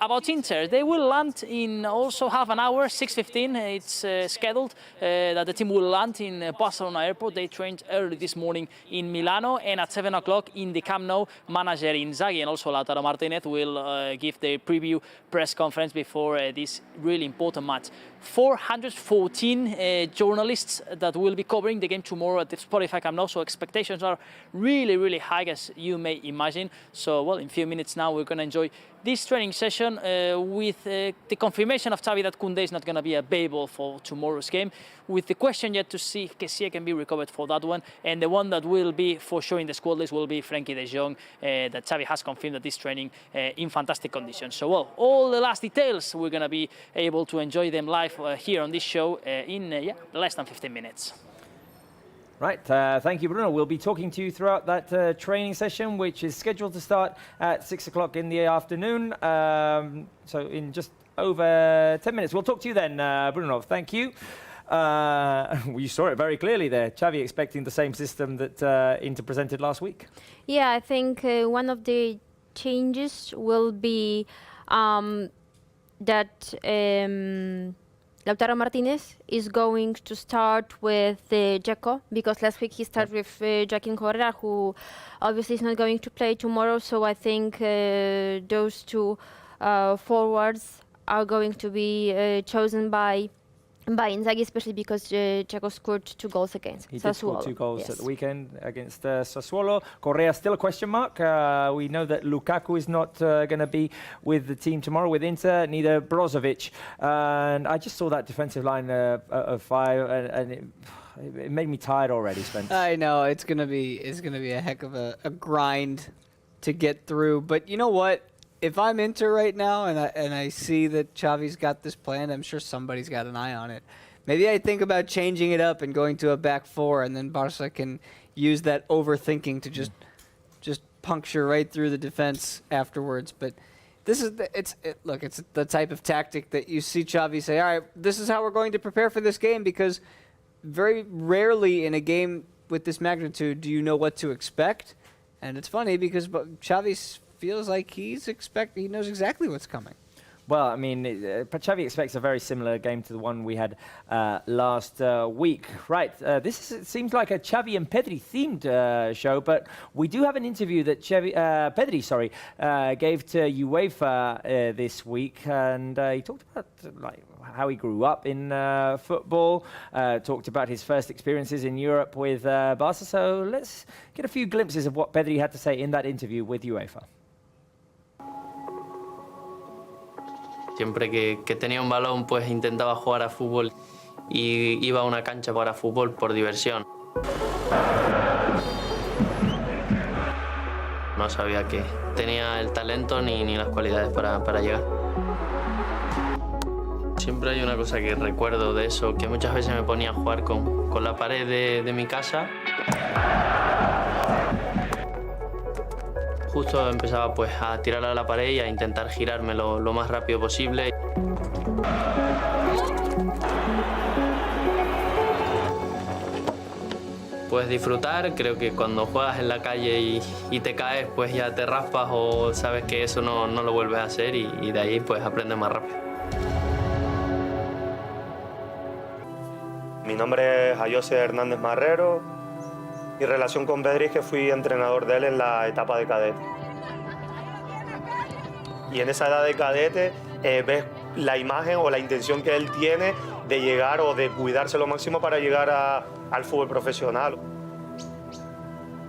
About Inter, they will land in also half an hour, 6:15. It's scheduled that the team will land in Barcelona airport. They trained early this morning in Milano, and at 7 o'clock in the Camp Nou, manager Inzaghi and also Lautaro Martinez will give their preview press conference before this really important match. 414 journalists that will be covering the game tomorrow at the Spotify Camp Nou, so expectations are really, really high, as you may imagine. So, well, in a few minutes now, we're going to enjoy this training session with the confirmation of Xavi that Koundé is not going to be available for tomorrow's game, with the question yet to see if Kessie can be recovered for that one, and the one that will be for sure in the squad list will be Frenkie de Jong, that Xavi has confirmed that is training in fantastic conditions. So, well, all the last details, we're going to be able to enjoy them live here on this show in less than 15 minutes. Right, thank you, Bruno. We'll be talking to you throughout that training session, which is scheduled to start at 6 o'clock in the afternoon. So in just over 10 minutes. We'll talk to you then, Bruno. Thank you. You saw it very clearly there. Xavi expecting the same system that Inter presented last week. Yeah, I think one of the changes will be that Lautaro Martinez is going to start with Dzeko, because last week he started with Joaquin Correa, who obviously is not going to play tomorrow. So I think those 2 forwards are going to be chosen by Inzaghi, especially because Dzeko scored 2 goals against He Sassuolo. did score 2 goals at the weekend against Sassuolo. Correa still a question mark. We know that Lukaku is not going to be with the team tomorrow with Inter, neither Brozovic. And I just saw that defensive line of 5, and it made me tired already, Spence. I know it's gonna be a heck of a grind to get through. But you know what? If I'm Inter right now and I see that Xavi's got this plan, I'm sure somebody's got an eye on it. Maybe I think about changing it up and going to a back 4, and then Barca can use that overthinking to just puncture right through the defense afterwards. But this is it's the type of tactic that you see Xavi say, all right, this is how we're going to prepare for this game, because very rarely in a game with this magnitude do you know what to expect. And it's funny because Xavi feels like he knows exactly what's coming. Well, I mean, Xavi expects a very similar game to the one we had last week. Right, it seems like a Xavi and Pedri themed show, but we do have an interview that Pedri gave to UEFA this week, and he talked about how he grew up in football, talked about his first experiences in Europe with Barca. So let's get a few glimpses of what Pedri had to say in that interview with UEFA. Siempre que tenía un balón, pues intentaba jugar a fútbol y iba a una cancha para fútbol por diversión. No sabía que tenía el talento ni las cualidades para llegar. Siempre hay una cosa que recuerdo de eso, que muchas veces me ponía a jugar con la pared de mi casa. Justo empezaba pues a tirar a la pared y a intentar girarme lo más rápido posible. pues disfrutar. Creo que cuando juegas en la calle y te caes, pues ya te raspas o sabes que eso no lo vuelves a hacer y de ahí pues aprendes más rápido. Mi nombre es José Hernández Marrero. Mi relación con Pedri es que fui entrenador de él en la etapa de cadete. Y en esa edad de cadete ves la imagen o la intención que él tiene de llegar o de cuidarse lo máximo para llegar al fútbol profesional.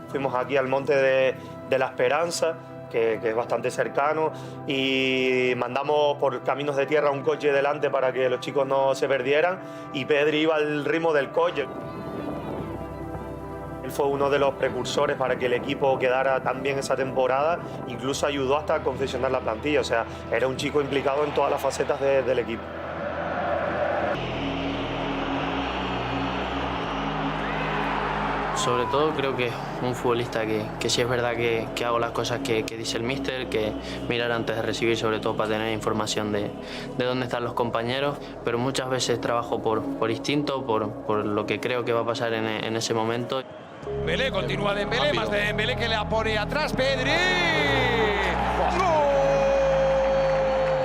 Fuimos aquí al Monte de la Esperanza, que es bastante cercano, y mandamos por caminos de tierra un coche delante para que los chicos no se perdieran, y Pedri iba al ritmo del coche. Él fue uno de los precursores para que el equipo quedara tan bien esa temporada, incluso ayudó hasta a confeccionar la plantilla, o sea, era un chico implicado en todas las facetas del equipo. Sobre todo creo que es un futbolista que sí es verdad que hago las cosas que dice el míster, que mirar antes de recibir, sobre todo para tener información de dónde están los compañeros, pero muchas veces trabajo por instinto, por lo que creo que va a pasar en ese momento. Dembélé, continúa Dembélé, más de Dembélé que la pone atrás, Pedri.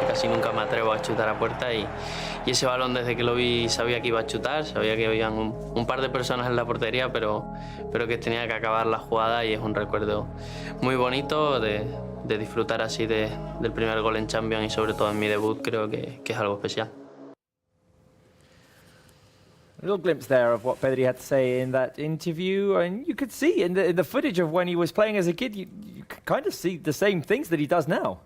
Casi nunca me atrevo a chutar a puerta y ese balón desde que lo vi sabía que iba a chutar, sabía que habían un par de personas en la portería, pero que tenía que acabar la jugada y es un recuerdo muy bonito de disfrutar así del primer gol en Champions y sobre todo en mi debut, creo que es algo especial. A little glimpse there of what Pedri had to say in that interview, and you could see in the footage of when he was playing as a kid, you kind of see the same things that he does now.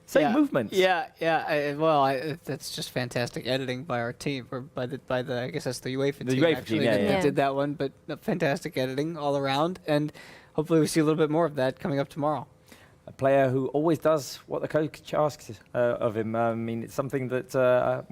Same movements. Yeah. That's just fantastic editing by our team, or by the I guess that's the UEFA team actually that did that one. But fantastic editing all around, and hopefully we see a little bit more of that coming up tomorrow. A player who always does what the coach asks of him. I mean, it's something that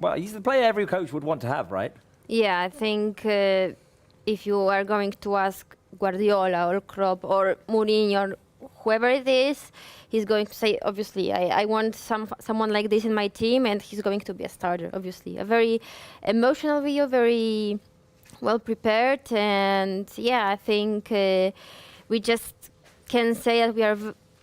well, he's the player every coach would want to have, right? Yeah, I think if you are going to ask Guardiola or Klopp or Mourinho or whoever it is, he's going to say, obviously, I want someone like this in my team, and he's going to be a starter, obviously. A very emotional video, very well prepared, and yeah, I think we just can say that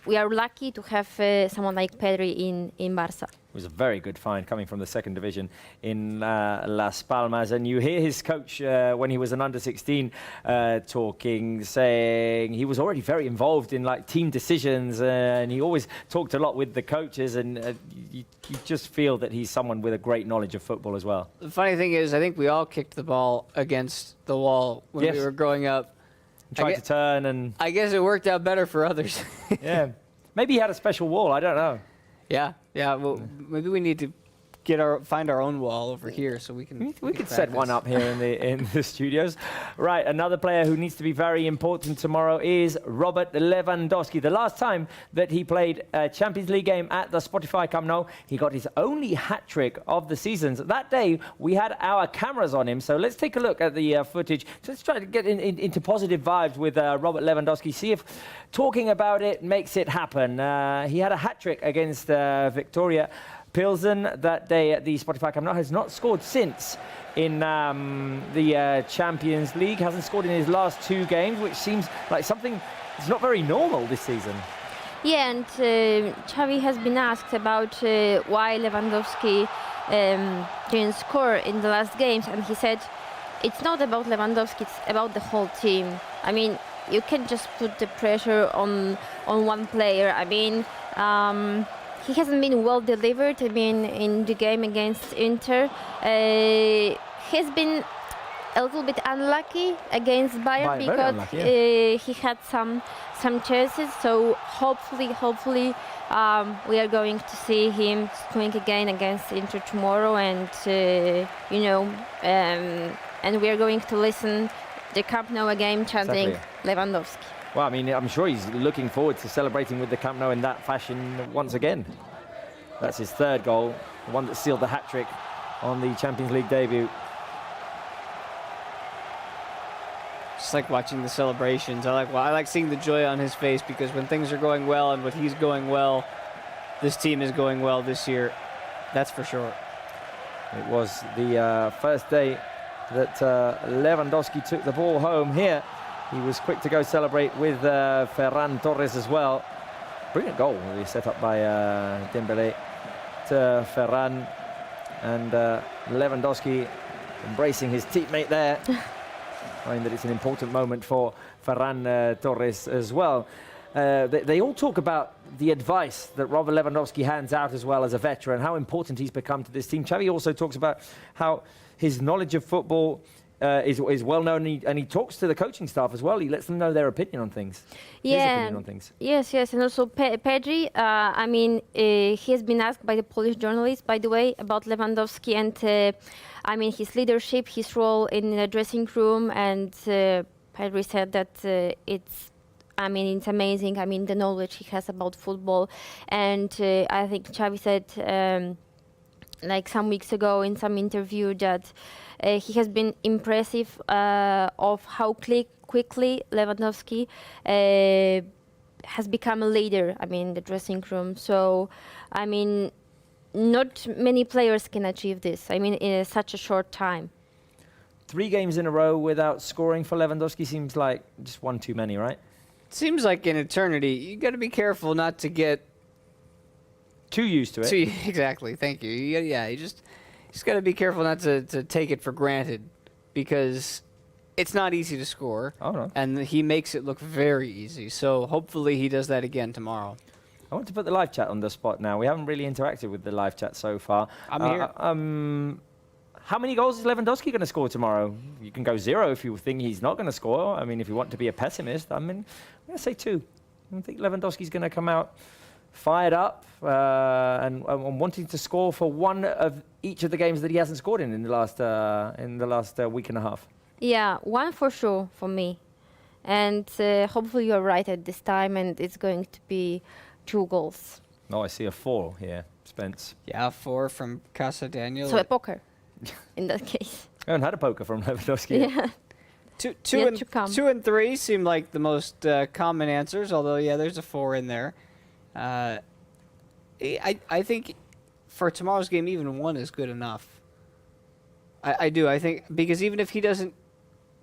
we are lucky to have someone like Pedri in Barça. It was a very good find coming from the second division in Las Palmas. And you hear his coach when he was an under-16 talking, saying he was already very involved in like team decisions and he always talked a lot with the coaches, and you just feel that he's someone with a great knowledge of football as well. The funny thing is, I think we all kicked the ball against the wall when we were growing up. Tried to turn, and I guess it worked out better for others. Yeah. Maybe he had a special wall, I don't know. Yeah. Well, maybe we need to find our own wall over here so we can. We could set one up here in the studios. Right, another player who needs to be very important tomorrow is Robert Lewandowski. The last time that he played a Champions League game at the Spotify Camp Nou, he got his only hat-trick of the season. That day, we had our cameras on him, so let's take a look at the footage. Let's try to get into positive vibes with Robert Lewandowski, see if talking about it makes it happen. He had a hat-trick against Victoria Pilsen that day at the Spotify Camp Nou. Has not scored since in the Champions League. Hasn't scored in his last two games, which seems like something that's not very normal this season. Yeah, and Xavi has been asked about why Lewandowski didn't score in the last games, and he said it's not about Lewandowski, it's about the whole team. I mean, you can't just put the pressure on one player. I mean, he hasn't been well delivered. I mean, in the game against Inter, he's been a little bit unlucky against Bayern because he had some chances. So hopefully, we are going to see him scoring again against Inter tomorrow, and and we are going to listen the Camp Nou again chanting Lewandowski. Well, I mean, I'm sure he's looking forward to celebrating with the Camp Nou in that fashion once again. That's his third goal, the one that sealed the hat-trick on the Champions League debut. Just like watching the celebrations. I like seeing the joy on his face, because when things are going well and when he's going well, this team is going well this year. That's for sure. It was the first day that Lewandowski took the ball home here He was quick to go celebrate with Ferran Torres as well. Brilliant goal, really set up by Dembélé to Ferran, and Lewandowski embracing his teammate there. Knowing that it's an important moment for Ferran Torres as well. They all talk about the advice that Robert Lewandowski hands out as well as a veteran, how important he's become to this team. Xavi also talks about how his knowledge of football is well known, and he talks to the coaching staff as well. He lets them know their opinion on things. Yeah. His opinion on things. Yes, and also Pedri. I mean, he has been asked by the Polish journalist, by the way, about Lewandowski and I mean his leadership, his role in the dressing room, and Pedri said that it's amazing. I mean, the knowledge he has about football, and I think Xavi said like some weeks ago in some interview that he has been impressive of how quickly Lewandowski has become a leader, I mean, in the dressing room. So, I mean, not many players can achieve this, I mean, in such a short time. 3 games in a row without scoring for Lewandowski seems like just one too many, right? Seems like an eternity. You got to be careful not to get too used to it. Exactly. Thank you. You just got to be careful not to take it for granted, because it's not easy to score. Oh, no. And he makes it look very easy. So hopefully he does that again tomorrow. I want to put the live chat on the spot now. We haven't really interacted with the live chat so far. I'm here. How many goals is Lewandowski going to score tomorrow? You can go 0 if you think he's not going to score. I mean, if you want to be a pessimist, I mean, I'm going to say 2. I think Lewandowski's going to come out fired up and wanting to score for one of each of the games that he hasn't scored in the last week and a half. Yeah, 1 for sure for me. And hopefully you're right at this time, and it's going to be 2 goals. Oh, I see a 4 here, Spence. Yeah, 4 from Casa Daniel. So a poker, in that case. I haven't had a poker from Lewandowski. Yeah. 2 and 3 seem like the most common answers, although, yeah, there's a 4 in there. I think for tomorrow's game, even 1 is good enough. I do. I think because even if he doesn't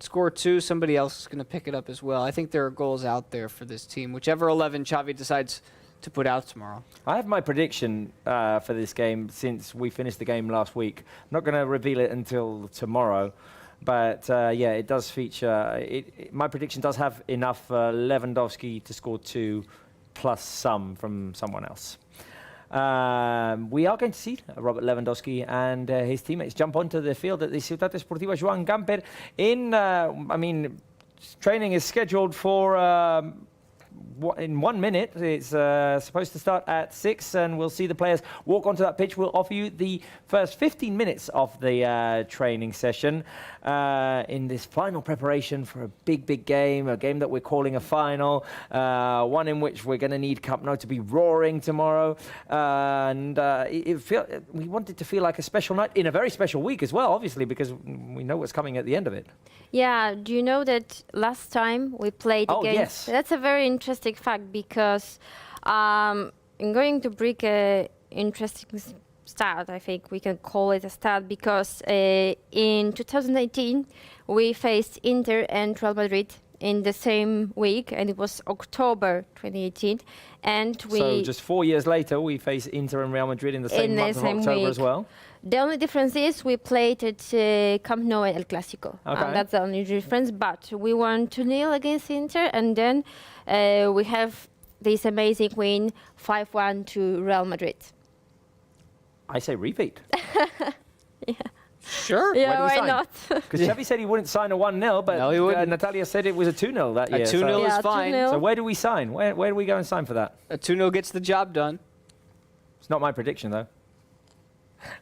score 2, somebody else is going to pick it up as well. I think there are goals out there for this team, whichever 11 Xavi decides to put out tomorrow. I have my prediction for this game since we finished the game last week. I'm not going to reveal it until tomorrow. But, yeah, it does feature... my prediction does have enough Lewandowski to score 2 plus some from someone else. We are going to see Robert Lewandowski and his teammates jump onto the field at the Ciutat Esportiva Joan Gamper training is scheduled for in 1 minute. It's supposed to start at 6, and we'll see the players walk onto that pitch. We'll offer you the first 15 minutes of the training session in this final preparation for a big game, a game that we're calling a final, one in which we're going to need Camp Nou to be roaring tomorrow. And we want it to feel like a special night in a very special week as well, obviously, because we know what's coming at the end of it. Yeah, do you know that last time we played against... Yes. That's a very interesting fact, because I'm going to bring an interesting start. I think we can call it a start, because in 2018 we faced Inter and Real Madrid in the same week, and it was October 2018. And so just 4 years later, we face Inter and Real Madrid in the same month of October week. As well. The only difference is we played at Camp Nou and El Clásico. Okay. That's the only difference. But we won 2-0 against Inter, and then we have this amazing win 5-1 to Real Madrid. I say repeat. Yeah. Sure. Yeah, why not? Because Xavi said he wouldn't sign a 1-0, but no, he wouldn't. Natalia said it was a 2-0 that year. A 2-0 is fine. 2-0. So where do we sign? Where do we go and sign for that? A 2-0 gets the job done. It's not my prediction, though.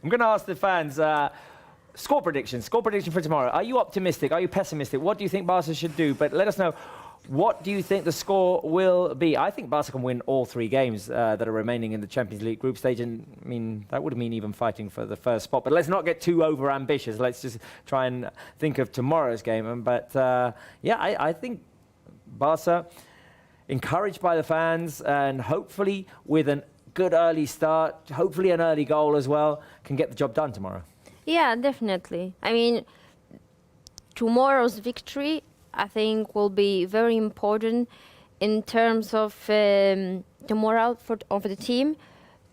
I'm going to ask the fans, score prediction for tomorrow. Are you optimistic? Are you pessimistic? What do you think Barca should do? But let us know, what do you think the score will be? I think Barca can win all 3 games that are remaining in the Champions League group stage. And, I mean, that would mean even fighting for the first spot. But let's not get too over-ambitious. Let's just try and think of tomorrow's game. But, yeah, I think Barca, encouraged by the fans and hopefully with a good early start, hopefully an early goal as well, can get the job done tomorrow. Yeah, definitely. I mean, tomorrow's victory, I think will be very important in terms of the morale of the team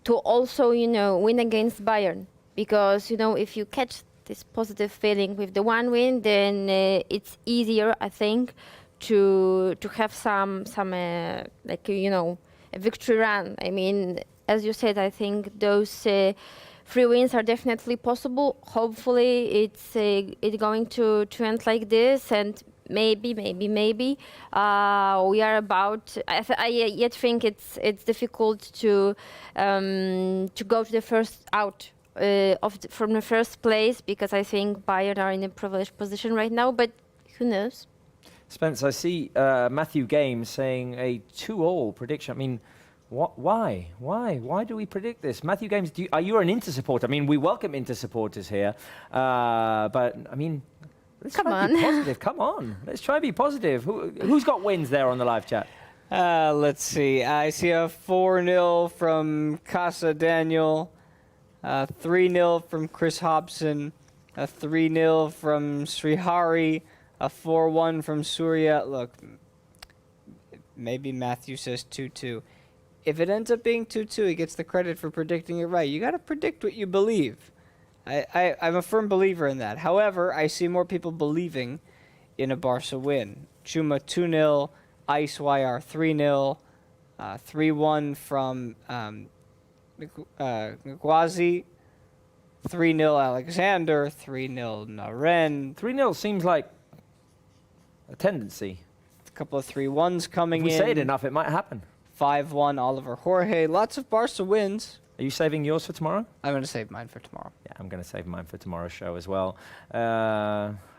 to also, win against Bayern. Because, if you catch this positive feeling with the one win, then it's easier, I think, to have some a victory run. I mean, as you said, I think those 3 wins are definitely possible. Hopefully, it's going to end like this, and maybe we are about. I yet think it's difficult to go to the first out from the first place, because I think Bayern are in a privileged position right now. But who knows? Spence, I see Matthew Games saying a 2-2 prediction. I mean, why? Why do we predict this? Matthew Games, are you an Inter supporter? I mean, we welcome Inter supporters here, but I mean, let's try and be positive. Come on, let's try and be positive. Who's got wins there on the live chat? Let's see. I see a 4-0 from Casa Daniel, 3-0 from Chris Hobson, a 3-0 from Srihari, a 4-1 from Surya. Look, maybe Matthew says 2-2. If it ends up being 2-2, he gets the credit for predicting it right. You got to predict what you believe. I'm a firm believer in that. However, I see more people believing in a Barca win. Chuma 2-0, Ice YR 3-0, 3-1 from Nguazi, 3-0 Alexander, 3-0 Naren. 3-0 seems like a tendency. A couple of 3-1s coming in. If we say it enough, it might happen. 5-1 Oliver Jorge. Lots of Barca wins. Are you saving yours for tomorrow? I'm going to save mine for tomorrow. Yeah, I'm going to save mine for tomorrow's show as well.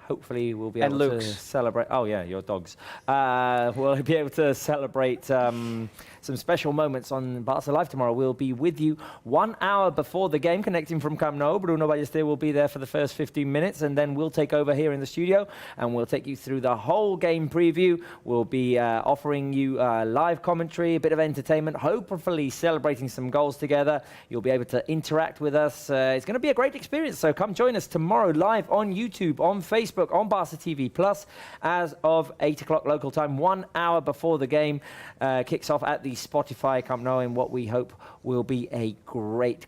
Hopefully we'll be able to celebrate. Oh yeah, your dogs. We'll be able to celebrate some special moments on Barca Live tomorrow. We'll be with you 1 hour before the game, connecting from Camp Nou. Bruno Ballester will be there for the first 15 minutes, and then we'll take over here in the studio, and we'll take you through the whole game preview. We'll be offering you live commentary, a bit of entertainment, hopefully celebrating some goals together. You'll be able to interact with us. It's going to be a great experience, so come join us tomorrow live on YouTube, on Facebook, on Barca TV Plus, as of 8 o'clock local time, 1 hour before the game kicks off at the Spotify Camp Nou, in what we hope will be a great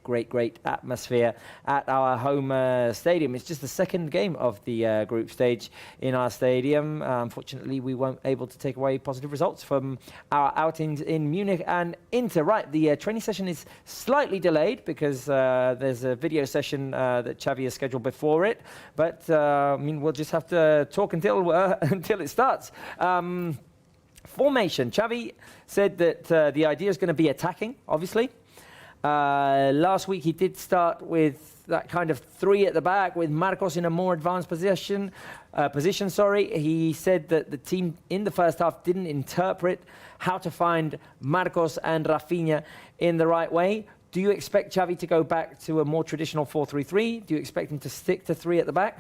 atmosphere at our home stadium. It's just the second game of the group stage in our stadium. Unfortunately, we weren't able to take away positive results from our outings in Munich and Inter. Right, the training session is slightly delayed because there's a video session that Xavi has scheduled before it, but I mean, we'll just have to talk until it starts. Formation. Xavi said that the idea is going to be attacking, obviously. Last week he did start with that kind of 3 at the back with Marcos in a more advanced position. He said that the team in the first half didn't interpret how to find Marcos and Rafinha in the right way. Do you expect Xavi to go back to a more traditional 4-3-3? Do you expect him to stick to 3 at the back?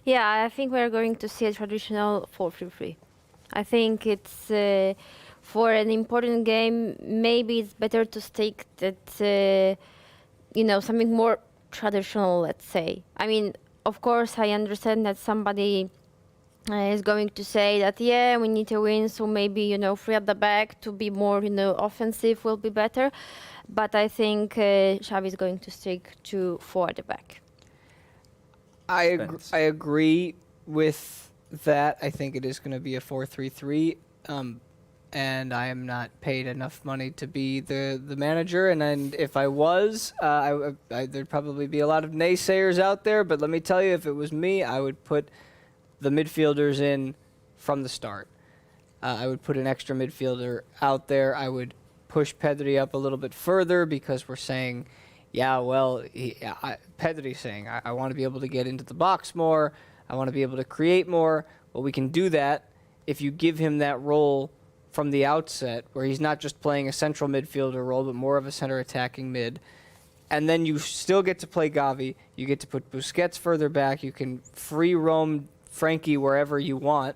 Yeah, I think we're going to see a traditional 4-3-3. I think it's for an important game. Maybe it's better to stick that something more traditional. Let's say. I mean, of course, I understand that somebody is going to say that we need to win, so maybe 3 at the back to be more offensive will be better. But I think Xavi is going to stick to 4 at the back. I agree with that. I think it is going to be a 4-3-3, and I am not paid enough money to be the manager. And if I was, there'd probably be a lot of naysayers out there. But let me tell you, if it was me, I would put the midfielders in from the start. I would put an extra midfielder out there. I would push Pedri up a little bit further, because we're saying, Pedri's saying, I want to be able to get into the box more. I want to be able to create more. Well, we can do that if you give him that role from the outset, where he's not just playing a central midfielder role, but more of a center attacking mid. And then you still get to play Gavi. You get to put Busquets further back. You can free roam Frankie wherever you want.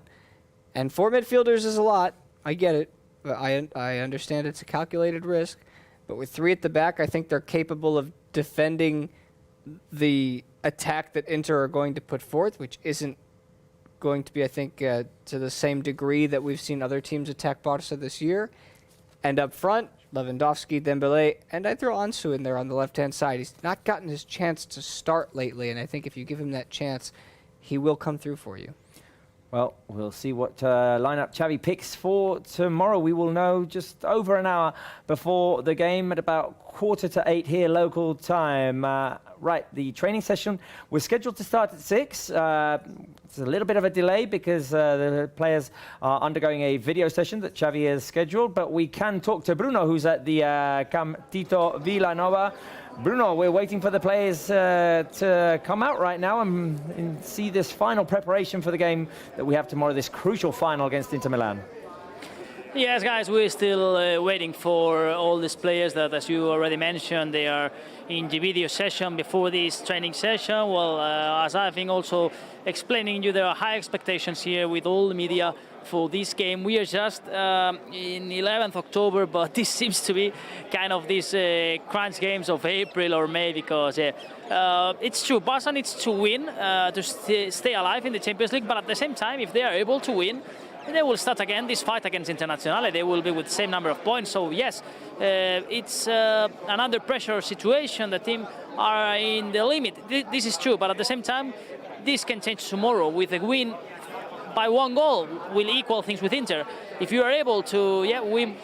And 4 midfielders is a lot. I get it. I understand it's a calculated risk. But with 3 at the back, I think they're capable of defending the attack that Inter are going to put forth, which isn't going to be, I think, to the same degree that we've seen other teams attack Barça this year. And up front, Lewandowski, Dembélé, and I throw Ansu in there on the left-hand side. He's not gotten his chance to start lately, and I think if you give him that chance, he will come through for you. Well, we'll see what lineup Xavi picks for tomorrow. We will know just over an hour before the game at about 7:45 here local time. Right, the training session was scheduled to start at 6. It's a little bit of a delay because the players are undergoing a video session that Xavi has scheduled, but we can talk to Bruno, who's at the Camp Tito Villanova. Bruno, we're waiting for the players to come out right now and see this final preparation for the game that we have tomorrow, this crucial final against Inter Milan. Yes, guys, we're still waiting for all these players that, as you already mentioned, they are in the video session before this training session. Well, as I've been also explaining you, there are high expectations here with all the media for this game. We are just in 11th October, but this seems to be kind of these crunch games of April or May, because it's true, Barca needs to win to stay alive in the Champions League, but at the same time, if they are able to win, they will start again this fight against Internazionale. They will be with the same number of points. So yes, it's an under pressure situation. The team are in the limit. This is true, but at the same time, this can change tomorrow. With a win by 1 goal, will equal things with Inter. If you are able to win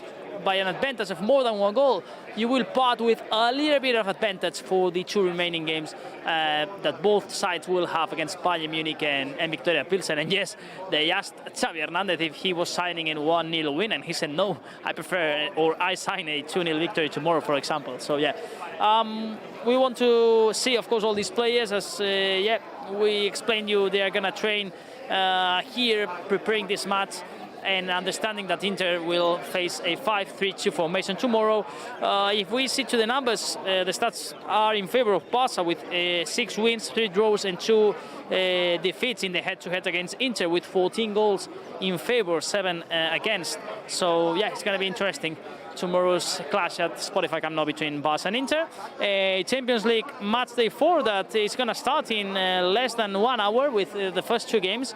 by an advantage of more than 1 goal, you will part with a little bit of advantage for the 2 remaining games that both sides will have against Bayern Munich and Victoria Pilsen. And yes, they asked Xavi Hernández if he was signing a 1-0 win, and he said no, I prefer, or I sign a 2-0 victory tomorrow, for example. So yeah, we want to see, of course, all these players. As we explained you, they are gonna train here, preparing this match and understanding that Inter will face a 5-3-2 formation tomorrow. If we see to the numbers, the stats are in favor of Barca with 6 wins, 3 draws and 2 defeats in the head-to-head against Inter, with 14 goals in favor, 7 against. So yeah, it's going to be interesting. Tomorrow's clash at Spotify Camp Nou between Barca and Inter. Champions League match day 4 that is going to start in less than 1 hour with the first 2 games.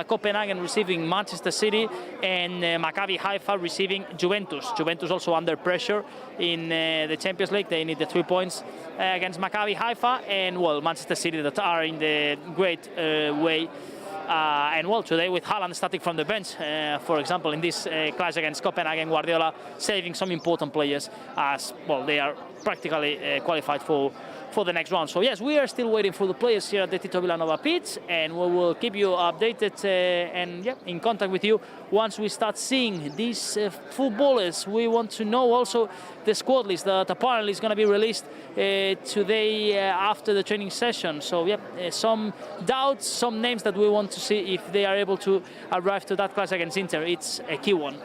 Copenhagen receiving Manchester City and Maccabi Haifa receiving Juventus. Juventus also under pressure in the Champions League. They need the 3 points against Maccabi Haifa, and well, Manchester City that are in the great way. And well, today with Haaland starting from the bench, for example, in this clash against Copenhagen, Guardiola saving some important players, as well, they are practically qualified for the next round. So yes, we are still waiting for the players here at the Tito Villanova pitch, and we will keep you updated and in contact with you once we start seeing these footballers. We want to know also the squad list that apparently is going to be released today after the training session. So some doubts, some names that we want to see if they are able to arrive to that clash against Inter. It's a key one.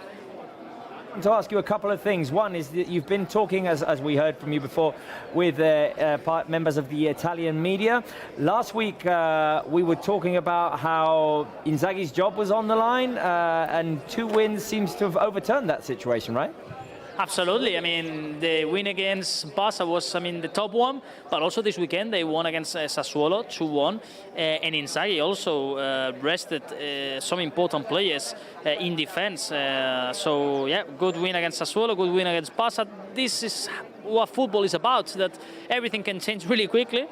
To ask you a couple of things. One is that you've been talking, as we heard from you before, with members of the Italian media. Last week we were talking about how Inzaghi's job was on the line, and 2 wins seems to have overturned that situation, right? Absolutely. I mean, the win against Barca was, the top one, but also this weekend they won against Sassuolo 2-1, and Inzaghi also rested some important players in defense. So yeah, good win against Sassuolo, good win against Barca. This is what football is about, that everything can change really quickly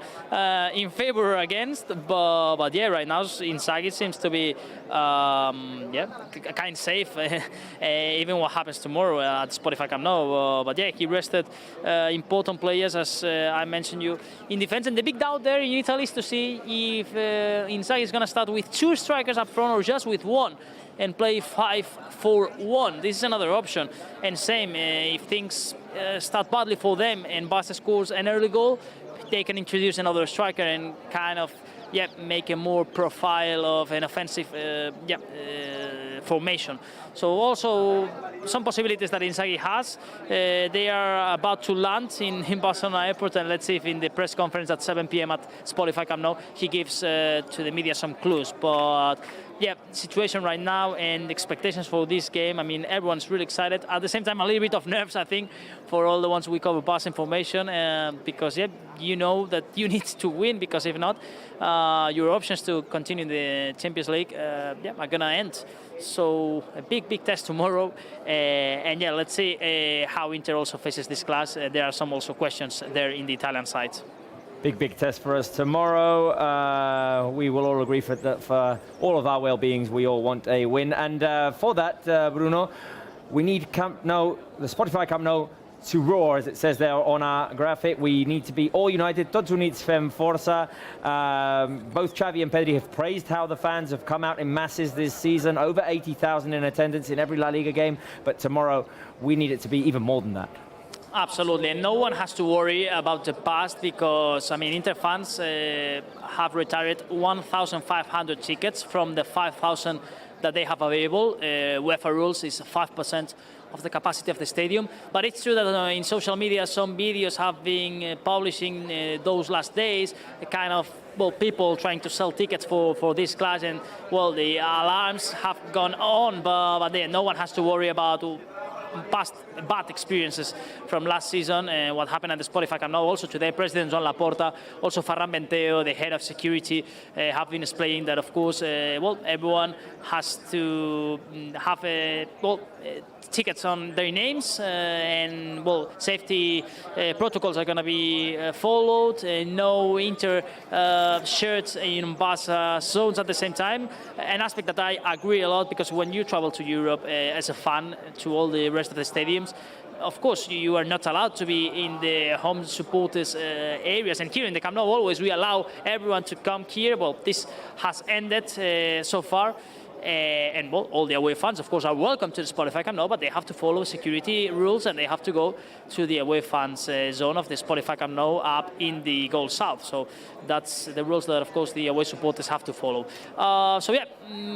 in favor or against, but yeah, right now Inzaghi seems to be kind of safe even what happens tomorrow at Spotify Camp Nou. But yeah, he rested important players, as I mentioned you, in defense, and the big doubt there in Italy is to see if Inzaghi is going to start with 2 strikers up front or just with 1 and play 5-4-1. This is another option. And same, if things start badly for them and Barca scores an early goal, they can introduce another striker and kind of make a more profile of an offensive formation. So also some possibilities that Inzaghi has. They are about to land in Barcelona airport, and let's see if in the press conference at 7 p.m. at Spotify Camp Nou he gives to the media some clues. But yeah, situation right now and expectations for this game. I mean, everyone's really excited. At the same time, a little bit of nerves, I think, for all the ones we cover Barça information, because yeah, you know that you need to win, because if not, your options to continue in the Champions League are gonna end. So a big test tomorrow, and yeah, let's see how Inter also faces this class. There are some also questions there in the Italian side. Big test for us tomorrow. We will all agree that for all of our well-beings, we all want a win. And for that, Bruno, we need Camp Nou, the Spotify Camp Nou, to roar, as it says there on our graphic. We need to be all united, tots units fem força. Both Xavi and Pedri have praised how the fans have come out in masses this season, over 80,000 in attendance in every La Liga game. But tomorrow, we need it to be even more than that. Absolutely, and no one has to worry about the past, because, I mean, Inter fans have retired 1,500 tickets from the 5,000 that they have available. UEFA rules is 5% of the capacity of the stadium. But it's true that in social media, some videos have been publishing those last days, kind of, well, people trying to sell tickets for this class, and, well, the alarms have gone on, but then no one has to worry about past bad experiences from last season and what happened at the Spotify Camp Nou. Also today, President Joan Laporta, also Ferran Benteo, the head of security, have been explaining that, of course, well, everyone has to have tickets on their names, and, well, safety protocols are going to be followed. No Inter shirts in Barça zones at the same time. An aspect that I agree a lot, because when you travel to Europe as a fan to all the rest of the stadiums, of course, you are not allowed to be in the home supporters areas. And here in the Camp Nou, always we allow everyone to come here. Well, this has ended so far. And, well, all the away fans, of course, are welcome to the Spotify Camp Nou, but they have to follow security rules, and they have to go to the away fans zone of the Spotify Camp Nou up in the goal south. So that's the rules that, of course, the away supporters have to follow. So yeah,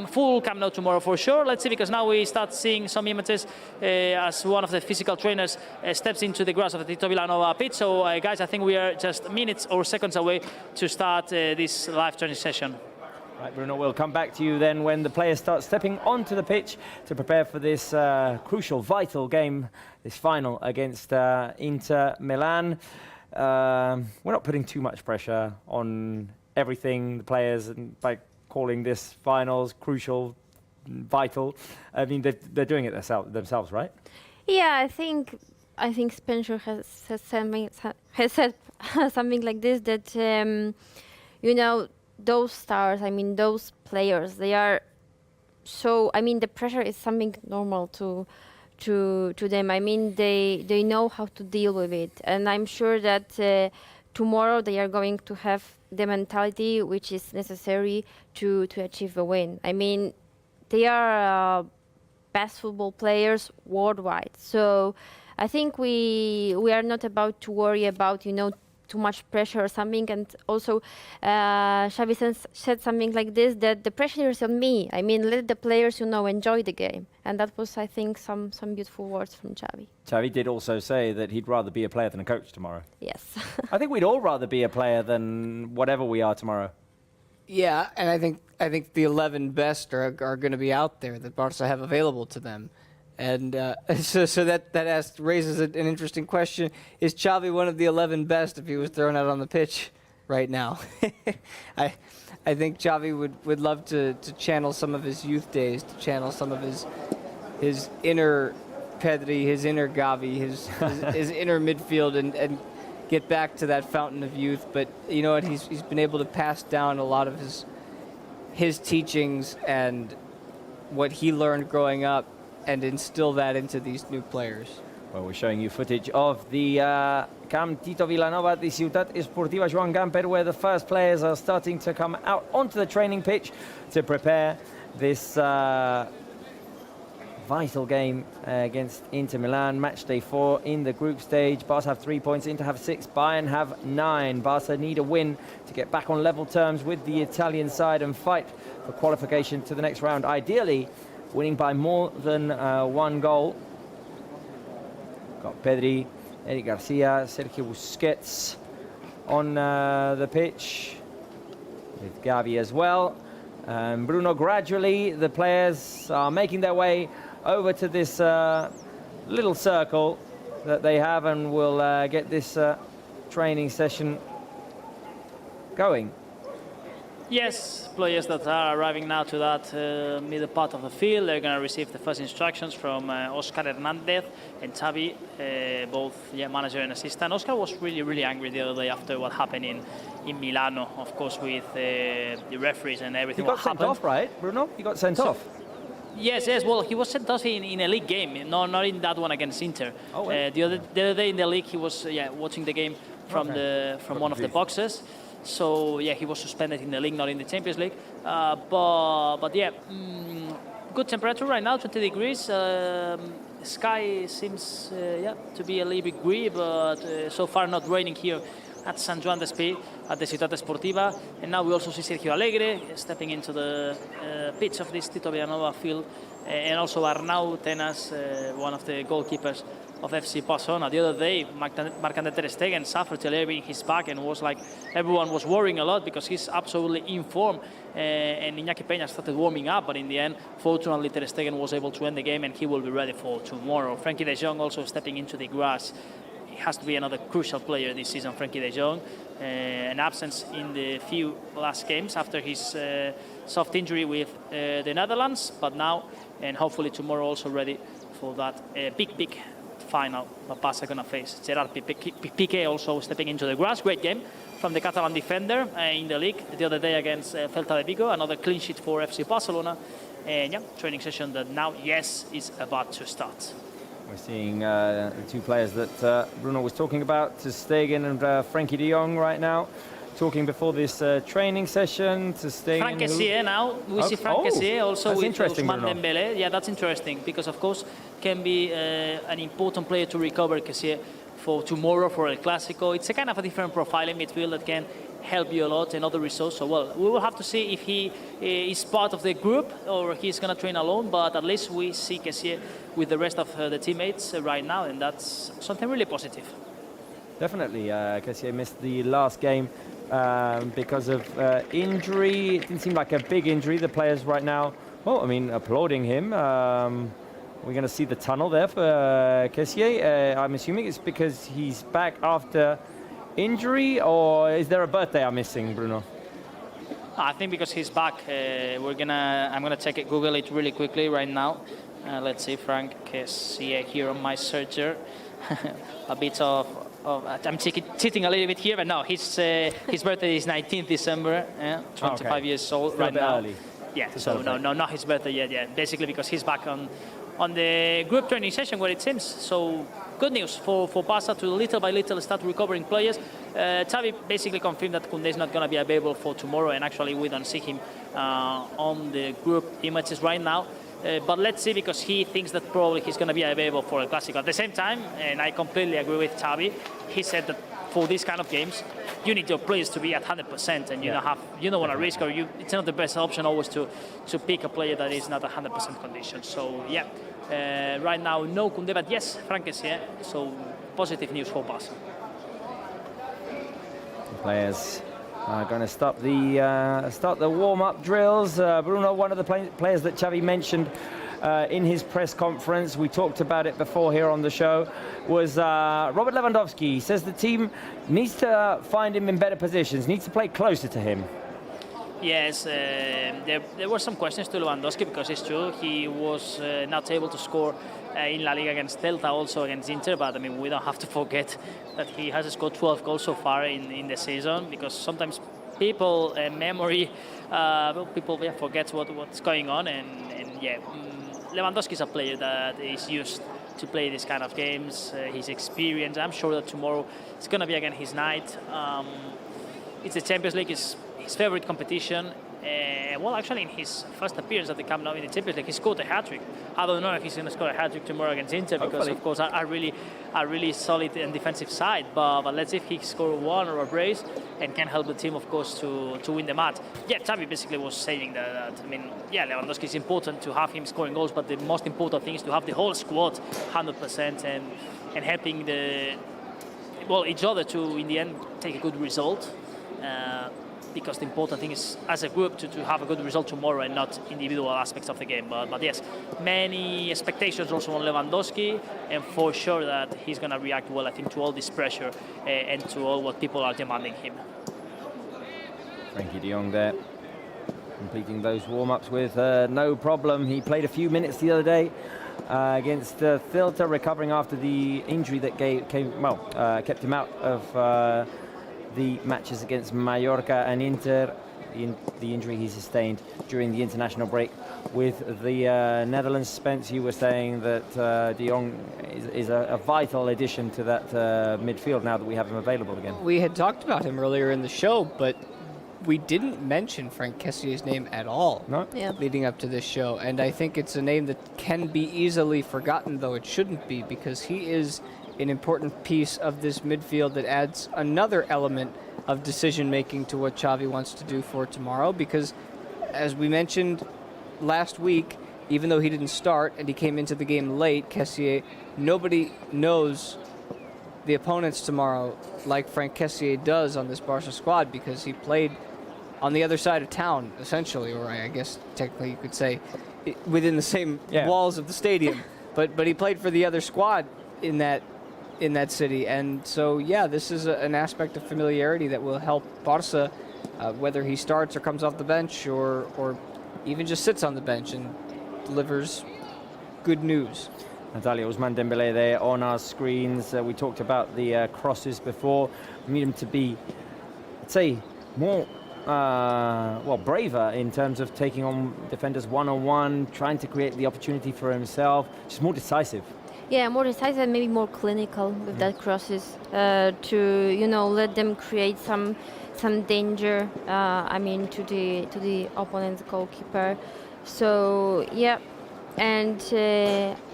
full Camp Nou tomorrow for sure. Let's see, because now we start seeing some images as one of the physical trainers steps into the grass of the Tito Vilanova pitch. So guys, I think we are just minutes or seconds away to start this live training session. Right, Bruno, we'll come back to you then when the players start stepping onto the pitch to prepare for this crucial, vital game, this final against Inter Milan. We're not putting too much pressure on everything, the players, and by calling this finals crucial, vital. I mean, they're doing it themselves, right? Yeah, I think Spencer has said something like this, that you know, those stars, I mean, those players, they are so, I mean, the pressure is something normal to them. I mean, they know how to deal with it, and I'm sure that tomorrow they are going to have the mentality which is necessary to achieve a win. I mean, they are best football players worldwide, so I think we are not about to worry about, you know, too much pressure or something. And also Xavi said something like this, that the pressure is on me. I mean, let the players, you know, enjoy the game. And that was, I think, some beautiful words from Xavi. Xavi did also say that he'd rather be a player than a coach tomorrow. Yes. I think we'd all rather be a player than whatever we are tomorrow. Yeah, and I think the 11 best are going to be out there that Barca have available to them. And so that raises an interesting question. Is Xavi one of the 11 best if he was thrown out on the pitch right now? I think Xavi would love to channel some of his youth days, to channel some of his inner Pedri, his inner Gavi, his inner midfield, and get back to that fountain of youth. But you know what? He's been able to pass down a lot of his teachings and what he learned growing up, and instill that into these new players. Well, we're showing you footage of the Camp Tito Vilanova, the Ciutat Esportiva Joan Gamper, where the first players are starting to come out onto the training pitch to prepare this vital game against Inter Milan. Match day 4 in the group stage. Barca have 3 points, Inter have 6, Bayern have 9. Barca need a win to get back on level terms with the Italian side and fight for qualification to the next round. Ideally, winning by more than 1 goal. Got Pedri, Eric Garcia, Sergio Busquets on the pitch, with Gavi as well. Bruno, gradually the players are making their way over to this little circle that they have, and will get this training session going. Yes, players that are arriving now to that middle part of the field, they're going to receive the first instructions from Oscar Hernández and Xavi, both manager and assistant. Oscar was really angry the other day after what happened in Milano, of course, with the referees and everything. He got sent off, right, Bruno? He got sent off. Yes, well, he was sent off in a league game, not in that one against Inter. Oh, well. The other day in the league, he was watching the game from one of the boxes. So yeah, he was suspended in the league, not in the Champions League. But yeah, good temperature right now, 20 degrees. Sky seems to be a little bit grey, but so far not raining here at San Juan de Espí, at the Ciutat Esportiva. And now we also see Sergio Alegre stepping into the pitch of this Tito Vilanova field, and also Arnau Tenas, one of the goalkeepers of FC Barcelona. The other day, Marc-André ter Stegen suffered a little bit in his back, and was like everyone was worrying a lot because he's absolutely in form. And Iñaki Peña started warming up, but in the end, fortunately, ter Stegen was able to end the game, and he will be ready for tomorrow. Frenkie de Jong also stepping into the grass. He has to be another crucial player this season, Frenkie de Jong. An absence in the few last games after his soft injury with the Netherlands, but now and hopefully tomorrow also ready for that big final that Barça are going to face. Gerard Piqué also stepping into the grass. Great game from the Catalan defender in the league the other day against Celta de Vigo. Another clean sheet for FC Barcelona. And training session that now, yes, is about to start. We're seeing the two players that Bruno was talking about, ter Stegen and Frenkie de Jong right now, talking before this training session. Ter Stegen. Franck Kessié now. We see Franck Kessié also with Ousmane Bruno. Dembélé. Yeah, that's interesting because, of course, can be an important player to recover Kessié for tomorrow for El Clásico. It's a kind of a different profile in midfield that can help you a lot and other results. So, well, we will have to see if he is part of the group or he's going to train alone, but at least we see Kessié with the rest of the teammates right now, and that's something really positive. Definitely. Kessié missed the last game because of injury. It didn't seem like a big injury. The players right now, well, I mean, applauding him. We're going to see the tunnel there for Kessié. I'm assuming it's because he's back after injury, or is there a birthday I'm missing, Bruno? I think because he's back, I'm gonna check it, Google it really quickly right now. Let's see, Franck Kessié here on my searcher. A bit of I'm cheating a little bit here, but no, his birthday is 19th December, 25 years old right now. Early. Yeah, so no, not his birthday yet. Yeah, basically because he's back on the group training session where it seems. So good news for Barça to little by little start recovering players. Xavi basically confirmed that Koundé is not going to be available for tomorrow, and actually we don't see him on the group images right now. But let's see, because he thinks that probably he's going to be available for El Clásico. At the same time, and I completely agree with Xavi, he said that for these kind of games, you need your players to be at 100%, and you don't want to risk, or it's not the best option always to pick a player that is not 100% condition. So yeah, right now no Koundé, but yes, Franck Kessié. So positive news for Barça. Players are going to start the warm-up drills. Bruno, one of the players that Xavi mentioned in his press conference, we talked about it before here on the show, was Robert Lewandowski. He says the team needs to find him in better positions, needs to play closer to him. Yes, there were some questions to Lewandowski, because it's true he was not able to score in La Liga against Celta, also against Inter, but I mean, we don't have to forget that he has scored 12 goals so far in the season, because sometimes people forget what's going on, and yeah, Lewandowski is a player that is used to play these kind of games. His experience, I'm sure that tomorrow it's going to be again his night. It's the Champions League, his favorite competition. Well, actually, in his first appearance at the Camp Nou in the Champions League, he scored a hat-trick. I don't know if he's going to score a hat-trick tomorrow against Inter, because of course a really solid and defensive side. But let's see if he scores one or a brace and can help the team, of course, to win the match. Yeah, Xavi basically was saying that I mean, yeah, Lewandowski is important to have him scoring goals, but the most important thing is to have the whole squad 100% and helping each other to, in the end, take a good result. because the important thing is, as a group, to have a good result tomorrow and not individual aspects of the game. But yes, many expectations also on Lewandowski, and for sure that he's going to react well, I think, to all this pressure and to all what people are demanding him. Frankie de Jong there, completing those warm-ups with no problem. He played a few minutes the other day against Celta, recovering after the injury that kept him out of the matches against Mallorca and Inter, the injury he sustained during the international break with the Netherlands. Spence, you were saying that de Jong is a vital addition to that midfield now that we have him available again. We had talked about him earlier in the show, but we didn't mention Franck Kessier's name at all leading up to this show, and I think it's a name that can be easily forgotten, though it shouldn't be, because he is an important piece of this midfield that adds another element of decision-making to what Xavi wants to do for tomorrow, because as we mentioned last week, even though he didn't start and he came into the game late, Kessier, nobody knows the opponents tomorrow like Franck Kessier does on this Barca squad, because he played on the other side of town, essentially, or I guess technically you could say within the same walls of the stadium, but he played for the other squad in that city, and so this is an aspect of familiarity that will help Barca, whether he starts or comes off the bench or even just sits on the bench and delivers good news. Natalia Ousmane Dembélé there on our screens. We talked about the crosses before. We need him to be, I'd say, more braver in terms of taking on defenders one-on-one, trying to create the opportunity for himself, just more decisive. Yeah, more decisive and maybe more clinical with that crosses to let them create some danger. To the opponent's goalkeeper. So and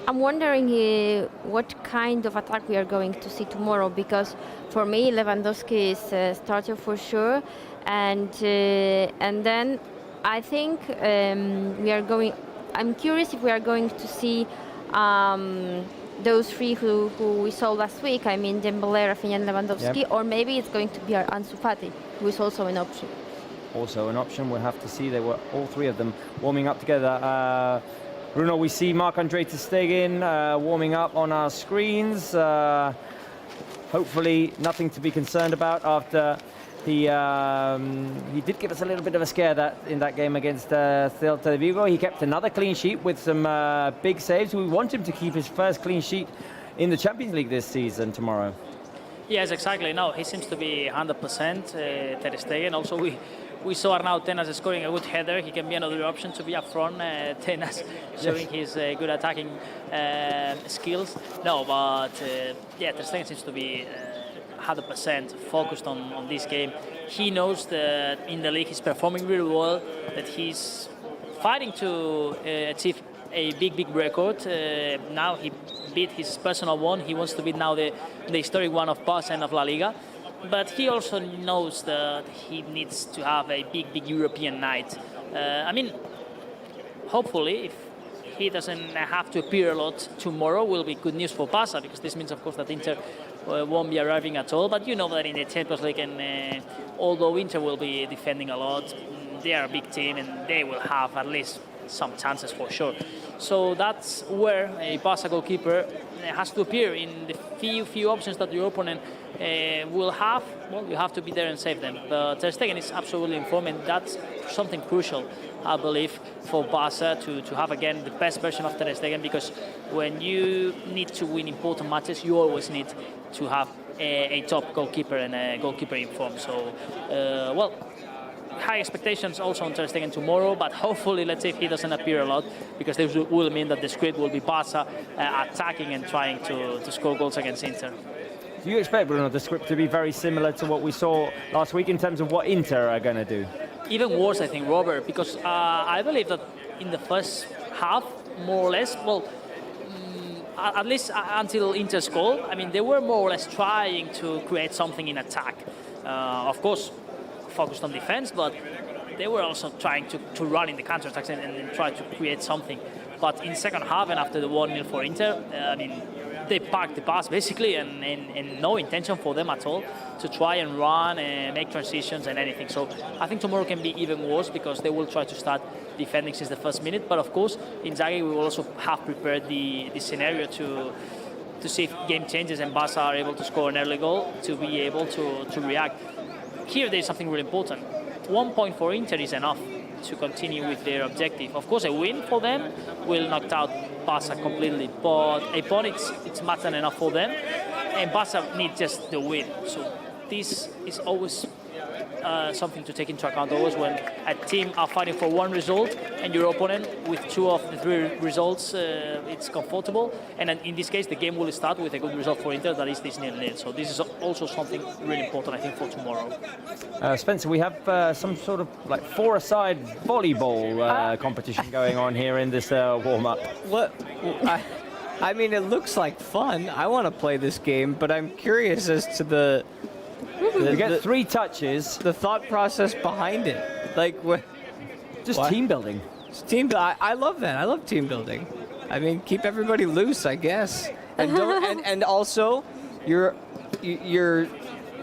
I'm wondering what kind of attack we are going to see tomorrow, because for me Lewandowski is a starter for sure, and then I think I'm curious if we are going to see those three who we saw last week. Dembélé, Rafinha and Lewandowski, or maybe it's going to be our Ansu Fati, who is also an option. Also an option, we'll have to see. They were all three of them warming up together. Bruno, we see Marc-Andre ter Stegen warming up on our screens. Hopefully nothing to be concerned about after he did give us a little bit of a scare in that game against Celta de Vigo. He kept another clean sheet with some big saves. We want him to keep his first clean sheet in the Champions League this season tomorrow. Yes, exactly. No, he seems to be 100% Ter Stegen. Also, we saw Arnau Tenas scoring a good header. He can be another option to be up front. Tenas showing his good attacking skills. No, but Ter Stegen seems to be 100% focused on this game. He knows that in the league he's performing really well, that he's fighting to achieve a big record. Now he beat his personal one. He wants to beat now the historic one of Barça and of La Liga. But he also knows that he needs to have a big European night. Hopefully, if he doesn't have to appear a lot tomorrow, will be good news for Barça, because this means, of course, that Inter won't be arriving at all. But you know that in the Champions League, and although Inter will be defending a lot, they are a big team and they will have at least some chances for sure. So that's where a Barça goalkeeper has to appear in the few options that your opponent will have. Well, you have to be there and save them. But Ter Stegen is absolutely informed, and that's something crucial, I believe, for Barça to have again the best version of Ter Stegen, because when you need to win important matches, you always need to have a top goalkeeper and a goalkeeper in form. So, high expectations also on Ter Stegen tomorrow, but hopefully, let's say, if he doesn't appear a lot, because this will mean that the script will be Barça attacking and trying to score goals against Inter. Do you expect, Bruno, the script to be very similar to what we saw last week in terms of what Inter are going to do? Even worse, I think, Robert, because I believe that in the first half, more or less, at least until Inter's goal, they were more or less trying to create something in attack. Of course, focused on defense, but they were also trying to run in the counter-attacks and try to create something. But in second half and after the 1-0 for Inter, they parked the pass basically, and no intention for them at all to try and run and make transitions and anything. So I think tomorrow can be even worse because they will try to start defending since the first minute. But of course, Inzaghi will also have prepared the scenario to see if game changes and Barça are able to score an early goal to be able to react. Here there is something really important. 1 point for Inter is enough to continue with their objective. Of course, a win for them will knock out Barça completely, but a point it's more than enough for them, and Barça need just the win. So this is always something to take into account always when a team are fighting for one result and your opponent with 2 of the 3 results, it's comfortable. And in this case, the game will start with a good result for Inter, that is this 0-0. So this is also something really important, I think, for tomorrow. Spencer, we have some sort of like 4-a-side volleyball competition going on here in this warm-up. What? I mean, it looks like fun. I want to play this game, but I'm curious as to you get 3 touches. The thought process behind it, like what? Just team building. I love that. I love team building. I mean, keep everybody loose, I guess. And don't, and also, you're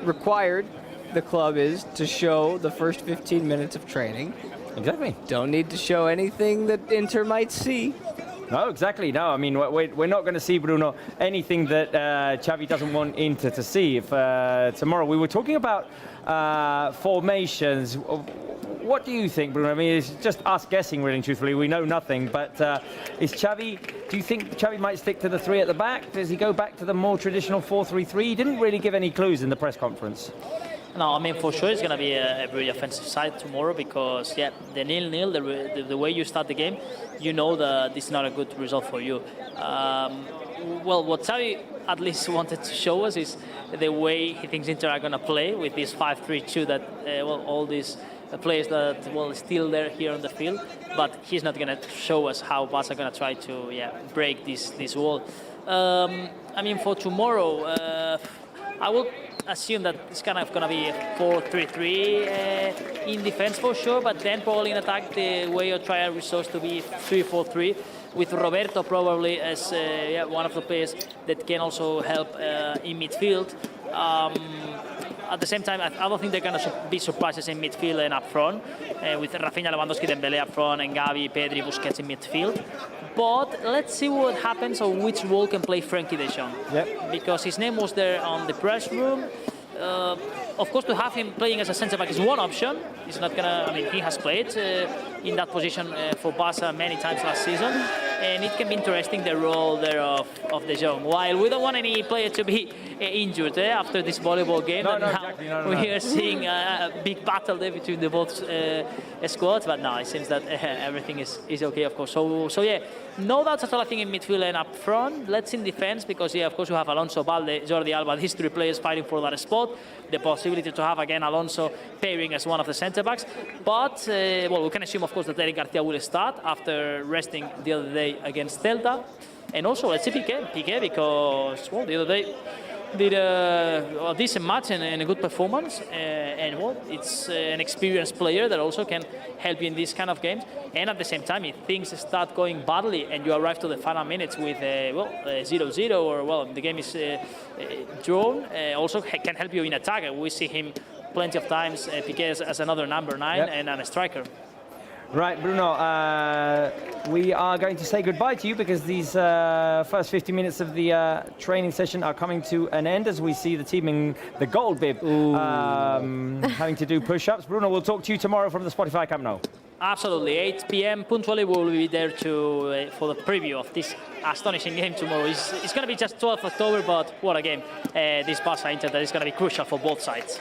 required. The club is to show the first 15 minutes of training. Exactly. Don't need to show anything that Inter might see. No, exactly. No, I mean, we're not going to see, Bruno, anything that Xavi doesn't want Inter to see. If tomorrow we were talking about formations, what do you think, Bruno? I mean, it's just us guessing, really, truthfully. We know nothing. But do you think Xavi might stick to the 3 at the back? Does he go back to the more traditional 4-3-3? He didn't really give any clues in the press conference. No, I mean, for sure it's going to be a very offensive side tomorrow because, yeah, the 0-0, the way you start the game, you know that this is not a good result for you. Well, what Xavi at least wanted to show us is the way he thinks Inter are going to play with this 5-3-2 that, all these players that, still there here on the field, but he's not going to show us how Barca are going to try to, break this wall. I mean, for tomorrow, I will assume that it's kind of going to be a 4-3-3 in defense for sure, but then probably in attack the way you try a resource to be 3-4-3 with Roberto probably as one of the players that can also help in midfield. At the same time, I don't think they're going to be surprises in midfield and up front with Rafinha, Lewandowski, Dembele up front and Gavi, Pedri, Busquets in midfield. But let's see what happens or which role can play Frenkie de Jong. Yep. Because his name was there on the press room. Of course, to have him playing as a centre-back is one option. He's not gonna. I mean, he has played in that position for Barca many times last season, and it can be interesting the role there of De Jong. While we don't want any player to be injured after this volleyball game, we are seeing a big battle there between the both squads. But no, it seems that everything is okay, of course. So yeah, no doubts at all. I think in midfield and up front. Let's in defense because of course you have Alonso, Balde, Jordi Alba, these 3 players fighting for that spot. The possibility to have again Alonso pairing as one of the centre backs, but we can assume of course that Eric Garcia will start after resting the other day against Celta, and also let's see Piqué because the other day did a decent match and a good performance, and it's an experienced player that also can help you in these kind of games. And at the same time, if things start going badly and you arrive to the final minutes with 0-0 or the game is drawn, also can help you in attack. We see him plenty of times, Piqué as another number 9 and a striker. Right, Bruno, we are going to say goodbye to you because these first 50 minutes of the training session are coming to an end as we see the team in the gold bib having to do push-ups. Bruno, we'll talk to you tomorrow from the Spotify Camp Nou. Absolutely, 8 p.m. punctually we will be there for the preview of this astonishing game tomorrow. It's going to be just 12th October, but what a game. This Barça Inter that is going to be crucial for both sides.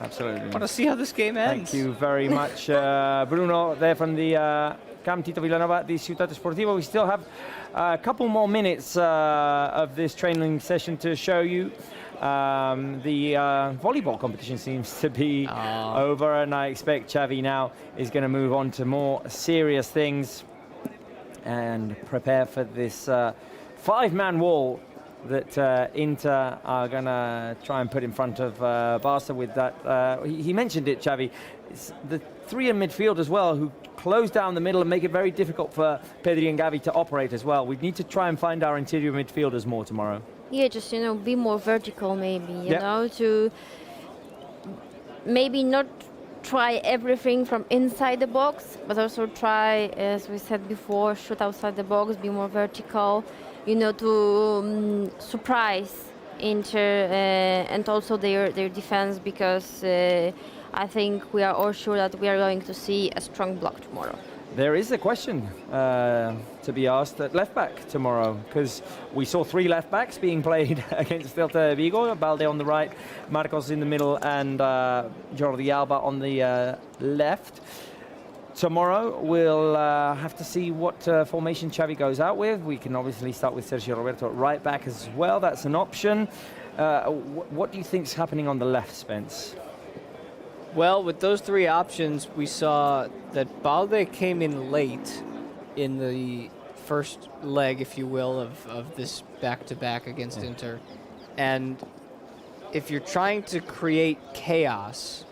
Absolutely. I want to see how this game ends. Thank you very much, Bruno, there from the Camp Tito Vilanova di Ciutat Sportiva. We still have a couple more minutes of this training session to show you. The volleyball competition seems to be over, and I expect Xavi now is going to move on to more serious things and prepare for this 5-man wall that Inter are going to try and put in front of Barca with that. He mentioned it, Xavi. It's the 3 in midfield as well who close down the middle and make it very difficult for Pedri and Gavi to operate as well. We need to try and find our interior midfielders more tomorrow. Yeah, just, be more vertical maybe, you know, to maybe not try everything from inside the box, but also try, as we said before, shoot outside the box, be more vertical, to surprise Inter and also their defense, because I think we are all sure that we are going to see a strong block tomorrow. There is a question to be asked at left back tomorrow, because we saw 3 left backs being played against Celta Vigo. Balde on the right, Marcos in the middle, and Jordi Alba on the left. Tomorrow we'll have to see what formation Xavi goes out with. We can obviously start with Sergio Roberto at right back as well. That's an option. What do you think's happening on the left, Spence? Well, with those 3 options, we saw that Balde came in late in the first leg, if you will, of this back-to-back against Inter. And if you're trying to create chaos,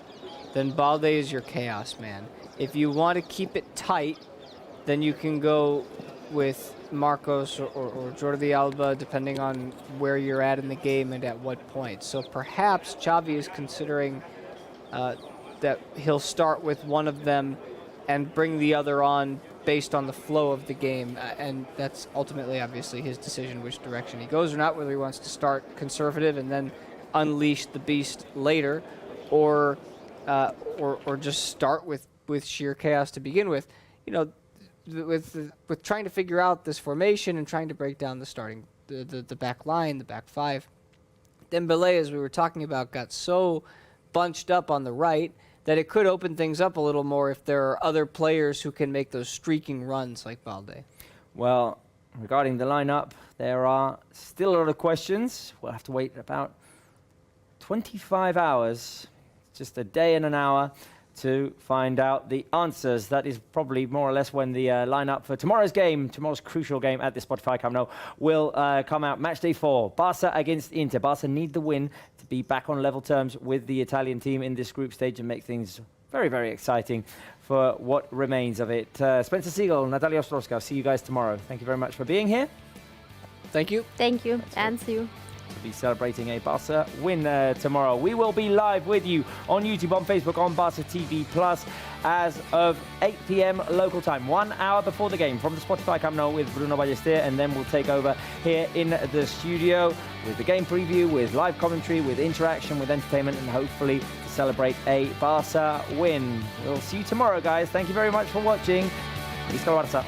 then Balde is your chaos man. If you want to keep it tight, then you can go with Marcos or Jordi Alba, depending on where you're at in the game and at what point. So perhaps Xavi is considering that he'll start with one of them and bring the other on based on the flow of the game. And that's ultimately, obviously, his decision which direction he goes or not, whether he wants to start conservative and then unleash the beast later, or just start with sheer chaos to begin with. With trying to figure out this formation and trying to break down the back line, the back 5. Dembélé, as we were talking about, got so bunched up on the right that it could open things up a little more if there are other players who can make those streaking runs like Balde. Well, regarding the lineup, there are still a lot of questions. We'll have to wait about 25 hours, just a day and an hour, to find out the answers. That is probably more or less when the lineup for tomorrow's crucial game at the Spotify Camp Nou will come out. Match day 4, Barça against Inter. Barça need the win to be back on level terms with the Italian team in this group stage and make things very, very exciting for what remains of it. Spencer Siegel, Natalia Ostrowska, I'll see you guys tomorrow. Thank you very much for being here. Thank you. Thank you, and see you. To be celebrating a Barça win tomorrow. We will be live with you on YouTube, on Facebook, on Barça TV Plus as of 8 p.m. local time, 1 hour before the game from the Spotify Camp Nou with Bruno Ballester, and then we'll take over here in the studio with the game preview, with live commentary, with interaction, with entertainment, and hopefully to celebrate a Barça win. We'll see you tomorrow, guys. Thank you very much for watching. Visca el Barça.